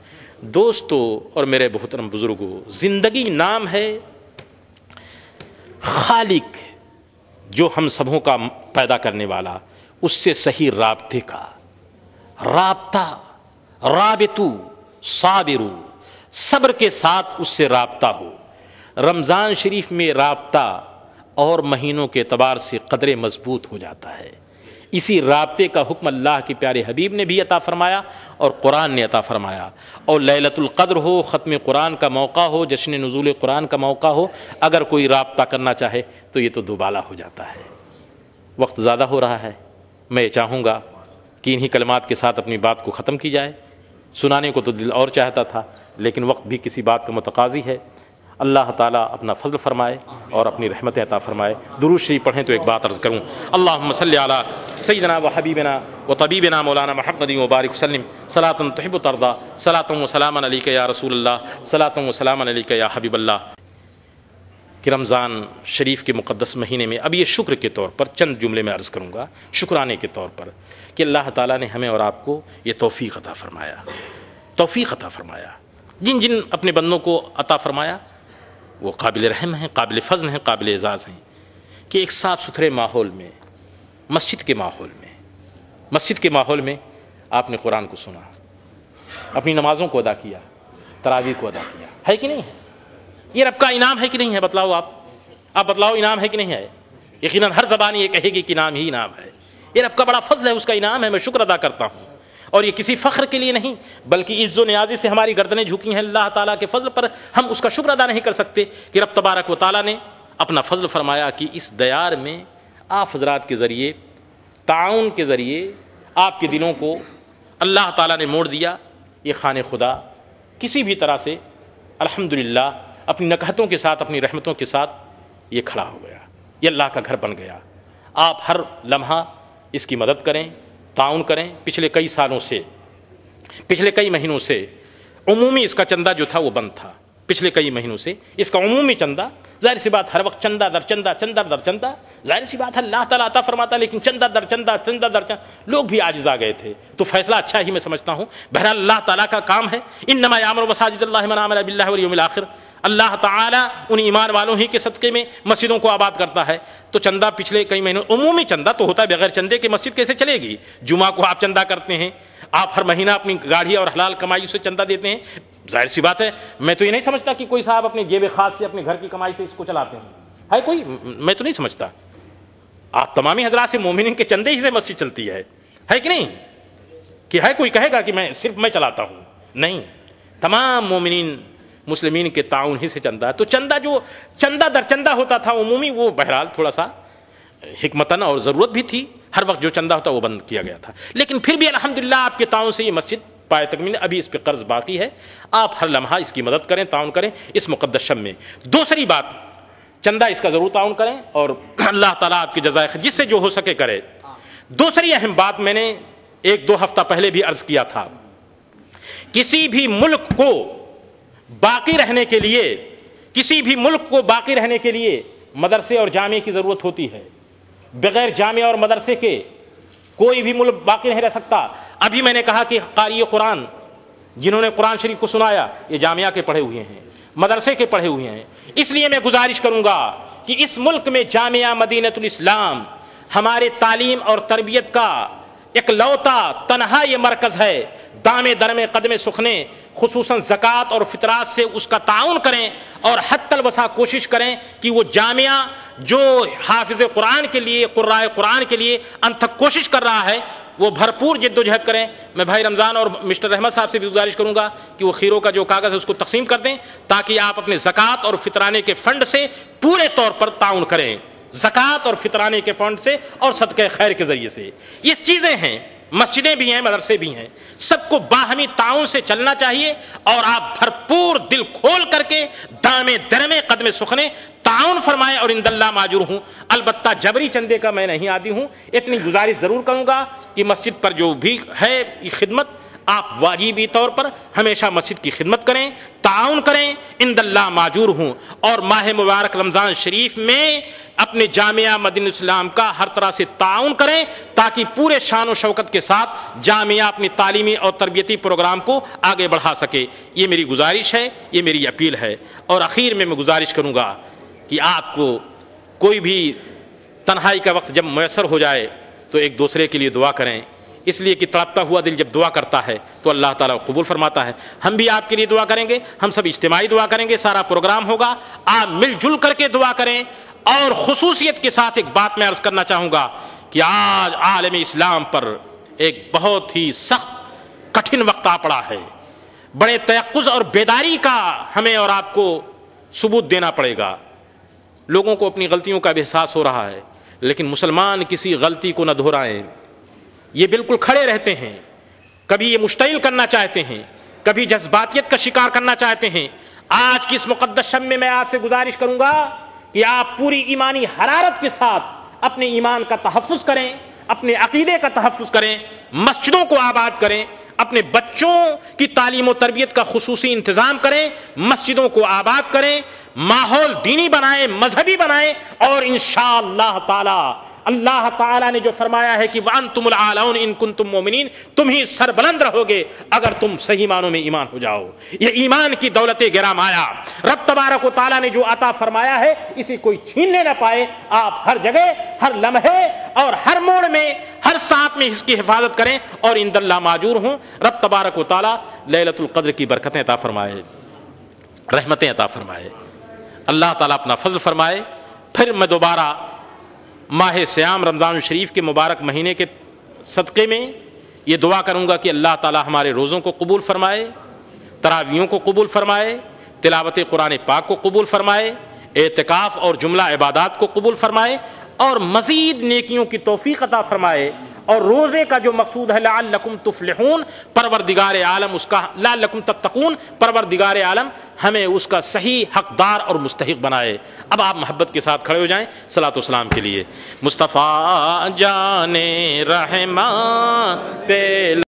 دوستو اور میرے محترم بزرگوں، زندگی نام ہے خالق جو ہم سبوں کا پیدا کرنے والا، اس سے صحیح رابطے کا، رابطہ، رابطو، صابرو، صبر کے ساتھ اس سے رابطہ ہو۔ رمضان شریف میں رابطہ اور مہینوں کے اعتبار سے قدرے مضبوط ہو جاتا ہے۔ اسی رابطے کا حکم اللہ کے پیارے حبیب نے بھی عطا فرمایا اور قرآن نے عطا فرمایا۔ اور لیلۃ القدر ہو، ختم قرآن کا موقع ہو، جشن نزول قرآن کا موقع ہو، اگر کوئی رابطہ کرنا چاہے تو یہ تو دوبالا ہو جاتا ہے۔ وقت زیادہ ہو رہا ہے، میں چاہوں گا کہ انہی کلمات کے ساتھ اپنی بات کو ختم کی جائے۔ سنانے کو تو دل اور چاہتا تھا لیکن وقت بھی کسی بات کا متقاضی ہے۔ اللہ تعالیٰ اپنا فضل فرمائے اور اپنی رحمتیں عطا فرمائے. درود شریف پڑھیں تو ایک بات عرض کروں. اللہم صلی علی سیدنا و حبیبنا و طبیبنا مولانا محمد مبارک وسلم صلاۃ تحب ترضا صلاۃ و سلاما علیک یا رسول اللہ صلاۃ و سلاما علیک یا حبیب اللہ. کہ رمضان شریف کے مقدس مہینے میں اب یہ شکر کے طور پر چند جملے میں عرض کروں گا، شکرانے کے طور پر، کہ اللہ تعالیٰ نے ہمیں اور آپ کو یہ توفیق عطا فرمایا. توفیق عطا فرمایا. جن جن اپنے بندوں کو عطا فرمایا وہ قابل رحم ہیں، قابل فضل ہیں، قابل اعزاز ہیں. کہ ایک صاف ستھرے ماحول میں، مسجد کے ماحول میں آپ نے قرآن کو سنا، اپنی نمازوں کو ادا کیا، تراویح کو ادا کیا. ہے کہ نہیں ہے؟ یہ رب کا انعام ہے کہ نہیں ہے؟ بتلاؤ آپ بتلاؤ، انعام ہے کہ نہیں ہے؟ یقیناً ہر زبان یہ کہے گی کہ انعام ہی انعام ہے. یہ رب کا بڑا فضل ہے، اس کا انعام ہے. میں شکر ادا کرتا ہوں، اور یہ کسی فخر کے لیے نہیں بلکہ عز و نیازی سے ہماری گردنیں جھکی ہیں اللہ تعالیٰ کے فضل پر. ہم اس کا شکر ادا نہیں کر سکتے کہ رب تبارک و تعالیٰ نے اپنا فضل فرمایا کہ اس دیار میں آپ حضرات کے ذریعے، تعاون کے ذریعے آپ کے دلوں کو اللہ تعالیٰ نے موڑ دیا. یہ خانہ خدا کسی بھی طرح سے الحمدللہ اپنی نکہتوں کے ساتھ، اپنی رحمتوں کے ساتھ یہ کھڑا ہو گیا، یہ اللہ کا گھر بن گیا. آپ ہر لمحہ اس کی مدد کریں، تعاون کریں. پچھلے کئی سالوں سے، پچھلے کئی مہینوں سے عمومی اس کا چندہ جو تھا وہ بند تھا. پچھلے کئی مہینوں سے اس کا عمومی چندہ، ظاہر سی بات ہر وقت چندہ در چندہ، چندہ در چندہ، ظاہر سی بات ہے اللہ تعالیٰ عطا فرماتا، لیکن چندہ در چندہ، چندہ در چندہ، لوگ بھی عاجز آ گئے تھے. تو فیصلہ اچھا ہی میں سمجھتا ہوں. بہرحال اللہ تعالیٰ کا کام ہے. انما یامر مساجد اللہ من آمن باللہ والیوم الاخر. اللہ تعالیٰ ان ایمان والوں ہی کے صدقے میں مسجدوں کو آباد کرتا ہے. تو چندہ پچھلے کئی مہینوں، عمومی چندہ تو ہوتا ہے، بغیر چندے کے مسجد کیسے چلے گی؟ جمعہ کو آپ چندہ کرتے ہیں، آپ ہر مہینہ اپنی گاڑی اور حلال کمائی سے چندہ دیتے ہیں. ظاہر سی بات ہے، میں تو یہ نہیں سمجھتا کہ کوئی صاحب اپنی جیب خاص سے، اپنے گھر کی کمائی سے اس کو چلاتے ہیں. ہے کوئی؟ میں تو نہیں سمجھتا. آپ تمامی حضرات سے مومنین کے چندے ہی سے مسجد چلتی ہے کہ نہیں؟ کہ ہے کوئی کہے گا کہ میں صرف میں چلاتا ہوں؟ نہیں، تمام مومنین مسلمین کے تعاون ہی سے چندہ ہے. تو چندہ جو چندہ در چندہ ہوتا تھا عمومی، وہ بہرحال تھوڑا سا حکمتاً اور ضرورت بھی تھی، ہر وقت جو چندہ ہوتا وہ بند کیا گیا تھا. لیکن پھر بھی الحمدللہ آپ کے تعاون سے یہ مسجد پائے تکمیل. ابھی اس پہ قرض باقی ہے، آپ ہر لمحہ اس کی مدد کریں، تعاون کریں اس مقدس شب میں. دوسری بات، چندہ اس کا ضرور تعاون کریں اور اللہ تعالیٰ آپ کی جزائے خیر جس سے جو ہو سکے کرے. دوسری اہم بات میں نے 1-2 ہفتہ پہلے بھی عرض کیا تھا، کسی بھی ملک کو باقی رہنے کے لیے، کسی بھی ملک کو باقی رہنے کے لیے مدرسے اور جامعے کی ضرورت ہوتی ہے. بغیر جامعہ اور مدرسے کے کوئی بھی ملک باقی نہیں رہ سکتا. ابھی میں نے کہا کہ قاری قرآن جنہوں نے قرآن شریف کو سنایا یہ جامعہ کے پڑھے ہوئے ہیں، مدرسے کے پڑھے ہوئے ہیں. اس لیے میں گزارش کروں گا کہ اس ملک میں جامعہ مدینۃ الاسلام ہمارے تعلیم اور تربیت کا اکلوتا تنہا یہ مرکز ہے. دامے درمے قدم سخنے، خصوصاً زکوٰۃ اور فطرات سے اس کا تعاون کریں اور حتی الوسع کوشش کریں کہ وہ جامعہ جو حافظ قرآن کے لیے، قرائے قرآن کے لیے انتھک کوشش کر رہا ہے وہ بھرپور جد و جہد کریں. میں بھائی رمضان اور مسٹر احمد صاحب سے بھی گزارش کروں گا کہ وہ خیروں کا جو کاغذ ہے اس کو تقسیم کر دیں تاکہ آپ اپنے زکوٰۃ اور فطرانے کے فنڈ سے پورے طور پر تعاون کریں. زکوٰۃ اور فطرانے کے فنڈ سے اور صدقہ خیر کے ذریعے سے. یہ چیزیں ہیں، مسجدیں بھی ہیں، مدرسے بھی ہیں، سب کو باہمی تعاون سے چلنا چاہیے. اور آپ بھرپور دل کھول کر کے دامے درمے قدم سخنے تعاون فرمائیں اور اند اللہ ماجور ہوں. البتہ جبری چندے کا میں نہیں عادی ہوں. اتنی گزارش ضرور کروں گا کہ مسجد پر جو بھی ہے یہ خدمت، آپ واجبی طور پر ہمیشہ مسجد کی خدمت کریں، تعاون کریں، اند اللہ ماجور ہوں. اور ماہ مبارک رمضان شریف میں اپنے جامعہ مدینہ الاسلام کا ہر طرح سے تعاون کریں تاکہ پورے شان و شوکت کے ساتھ جامعہ اپنی تعلیمی اور تربیتی پروگرام کو آگے بڑھا سکے. یہ میری گزارش ہے، یہ میری اپیل ہے. اور اخیر میں گزارش کروں گا کہ آپ کو کوئی بھی تنہائی کا وقت جب میسر ہو جائے تو ایک دوسرے کے لیے دعا کریں، اس لیے کہ تڑپتا ہوا دل جب دعا کرتا ہے تو اللہ تعالیٰ قبول فرماتا ہے. ہم بھی آپ کے لیے دعا کریں گے، ہم سب اجتماعی دعا کریں گے، سارا پروگرام ہوگا، آپ مل جل کر کے دعا کریں. اور خصوصیت کے ساتھ ایک بات میں عرض کرنا چاہوں گا کہ آج عالم اسلام پر ایک بہت ہی سخت کٹھن وقت آ پڑا ہے. بڑے تیقظ اور بیداری کا ہمیں اور آپ کو ثبوت دینا پڑے گا. لوگوں کو اپنی غلطیوں کا بھی احساس ہو رہا ہے، لیکن مسلمان کسی غلطی کو نہ دہرائیں. یہ بالکل کھڑے رہتے ہیں، کبھی یہ مشتعل کرنا چاہتے ہیں، کبھی جذباتیت کا شکار کرنا چاہتے ہیں. آج کی اس مقدس شب میں میں آپ سے گزارش کروں گا کہ آپ پوری ایمانی حرارت کے ساتھ اپنے ایمان کا تحفظ کریں، اپنے عقیدے کا تحفظ کریں، مسجدوں کو آباد کریں، اپنے بچوں کی تعلیم و تربیت کا خصوصی انتظام کریں، مسجدوں کو آباد کریں، ماحول دینی بنائیں، مذہبی بنائیں، اور انشاءاللہ تعالی اللہ تعالیٰ نے جو فرمایا ہے کہ وَأَنْتُمُ الْعَالَوْنَ إِن كُنْتُم مُؤْمِنِينَ، تم ہی سربلند رہو گے اگر تم صحیح معنوں میں ایمان ہو جاؤ۔ یہ ایمان کی دولت گرام آیا، رب تبارک و تعالیٰ نے جو عطا فرمایا ہے اسے کوئی چھیننے نہ پائے۔ آپ ہر جگہ، ہر لمحے اور ہر موڑ میں، ہر ساتھ میں اس کی حفاظت کریں اور عند اللہ ماجور ہوں۔ رب تبارک و تعالیٰ لیلۃ القدر کی برکتیں عطا فرمائے، رحمتیں عطا فرمائے، اللہ تعالیٰ اپنا فضل فرمائے۔ پھر میں دوبارہ ماہ سیام رمضان الشریف کے مبارک مہینے کے صدقے میں یہ دعا کروں گا کہ اللہ تعالی ہمارے روزوں کو قبول فرمائے، تراویحوں کو قبول فرمائے، تلاوت قرآن پاک کو قبول فرمائے، اعتکاف اور جملہ عبادات کو قبول فرمائے، اور مزید نیکیوں کی توفیق عطا فرمائے۔ اور روزے کا جو مقصود ہے لعلکم تفلحون، پروردگار عالم اس کا لعلکم تتقون، پروردگار عالم ہمیں اس کا صحیح حقدار اور مستحق بنائے۔ اب آپ محبت کے ساتھ کھڑے ہو جائیں صلاۃ و سلام کے لیے۔ مصطفیٰ جان رحمان پہ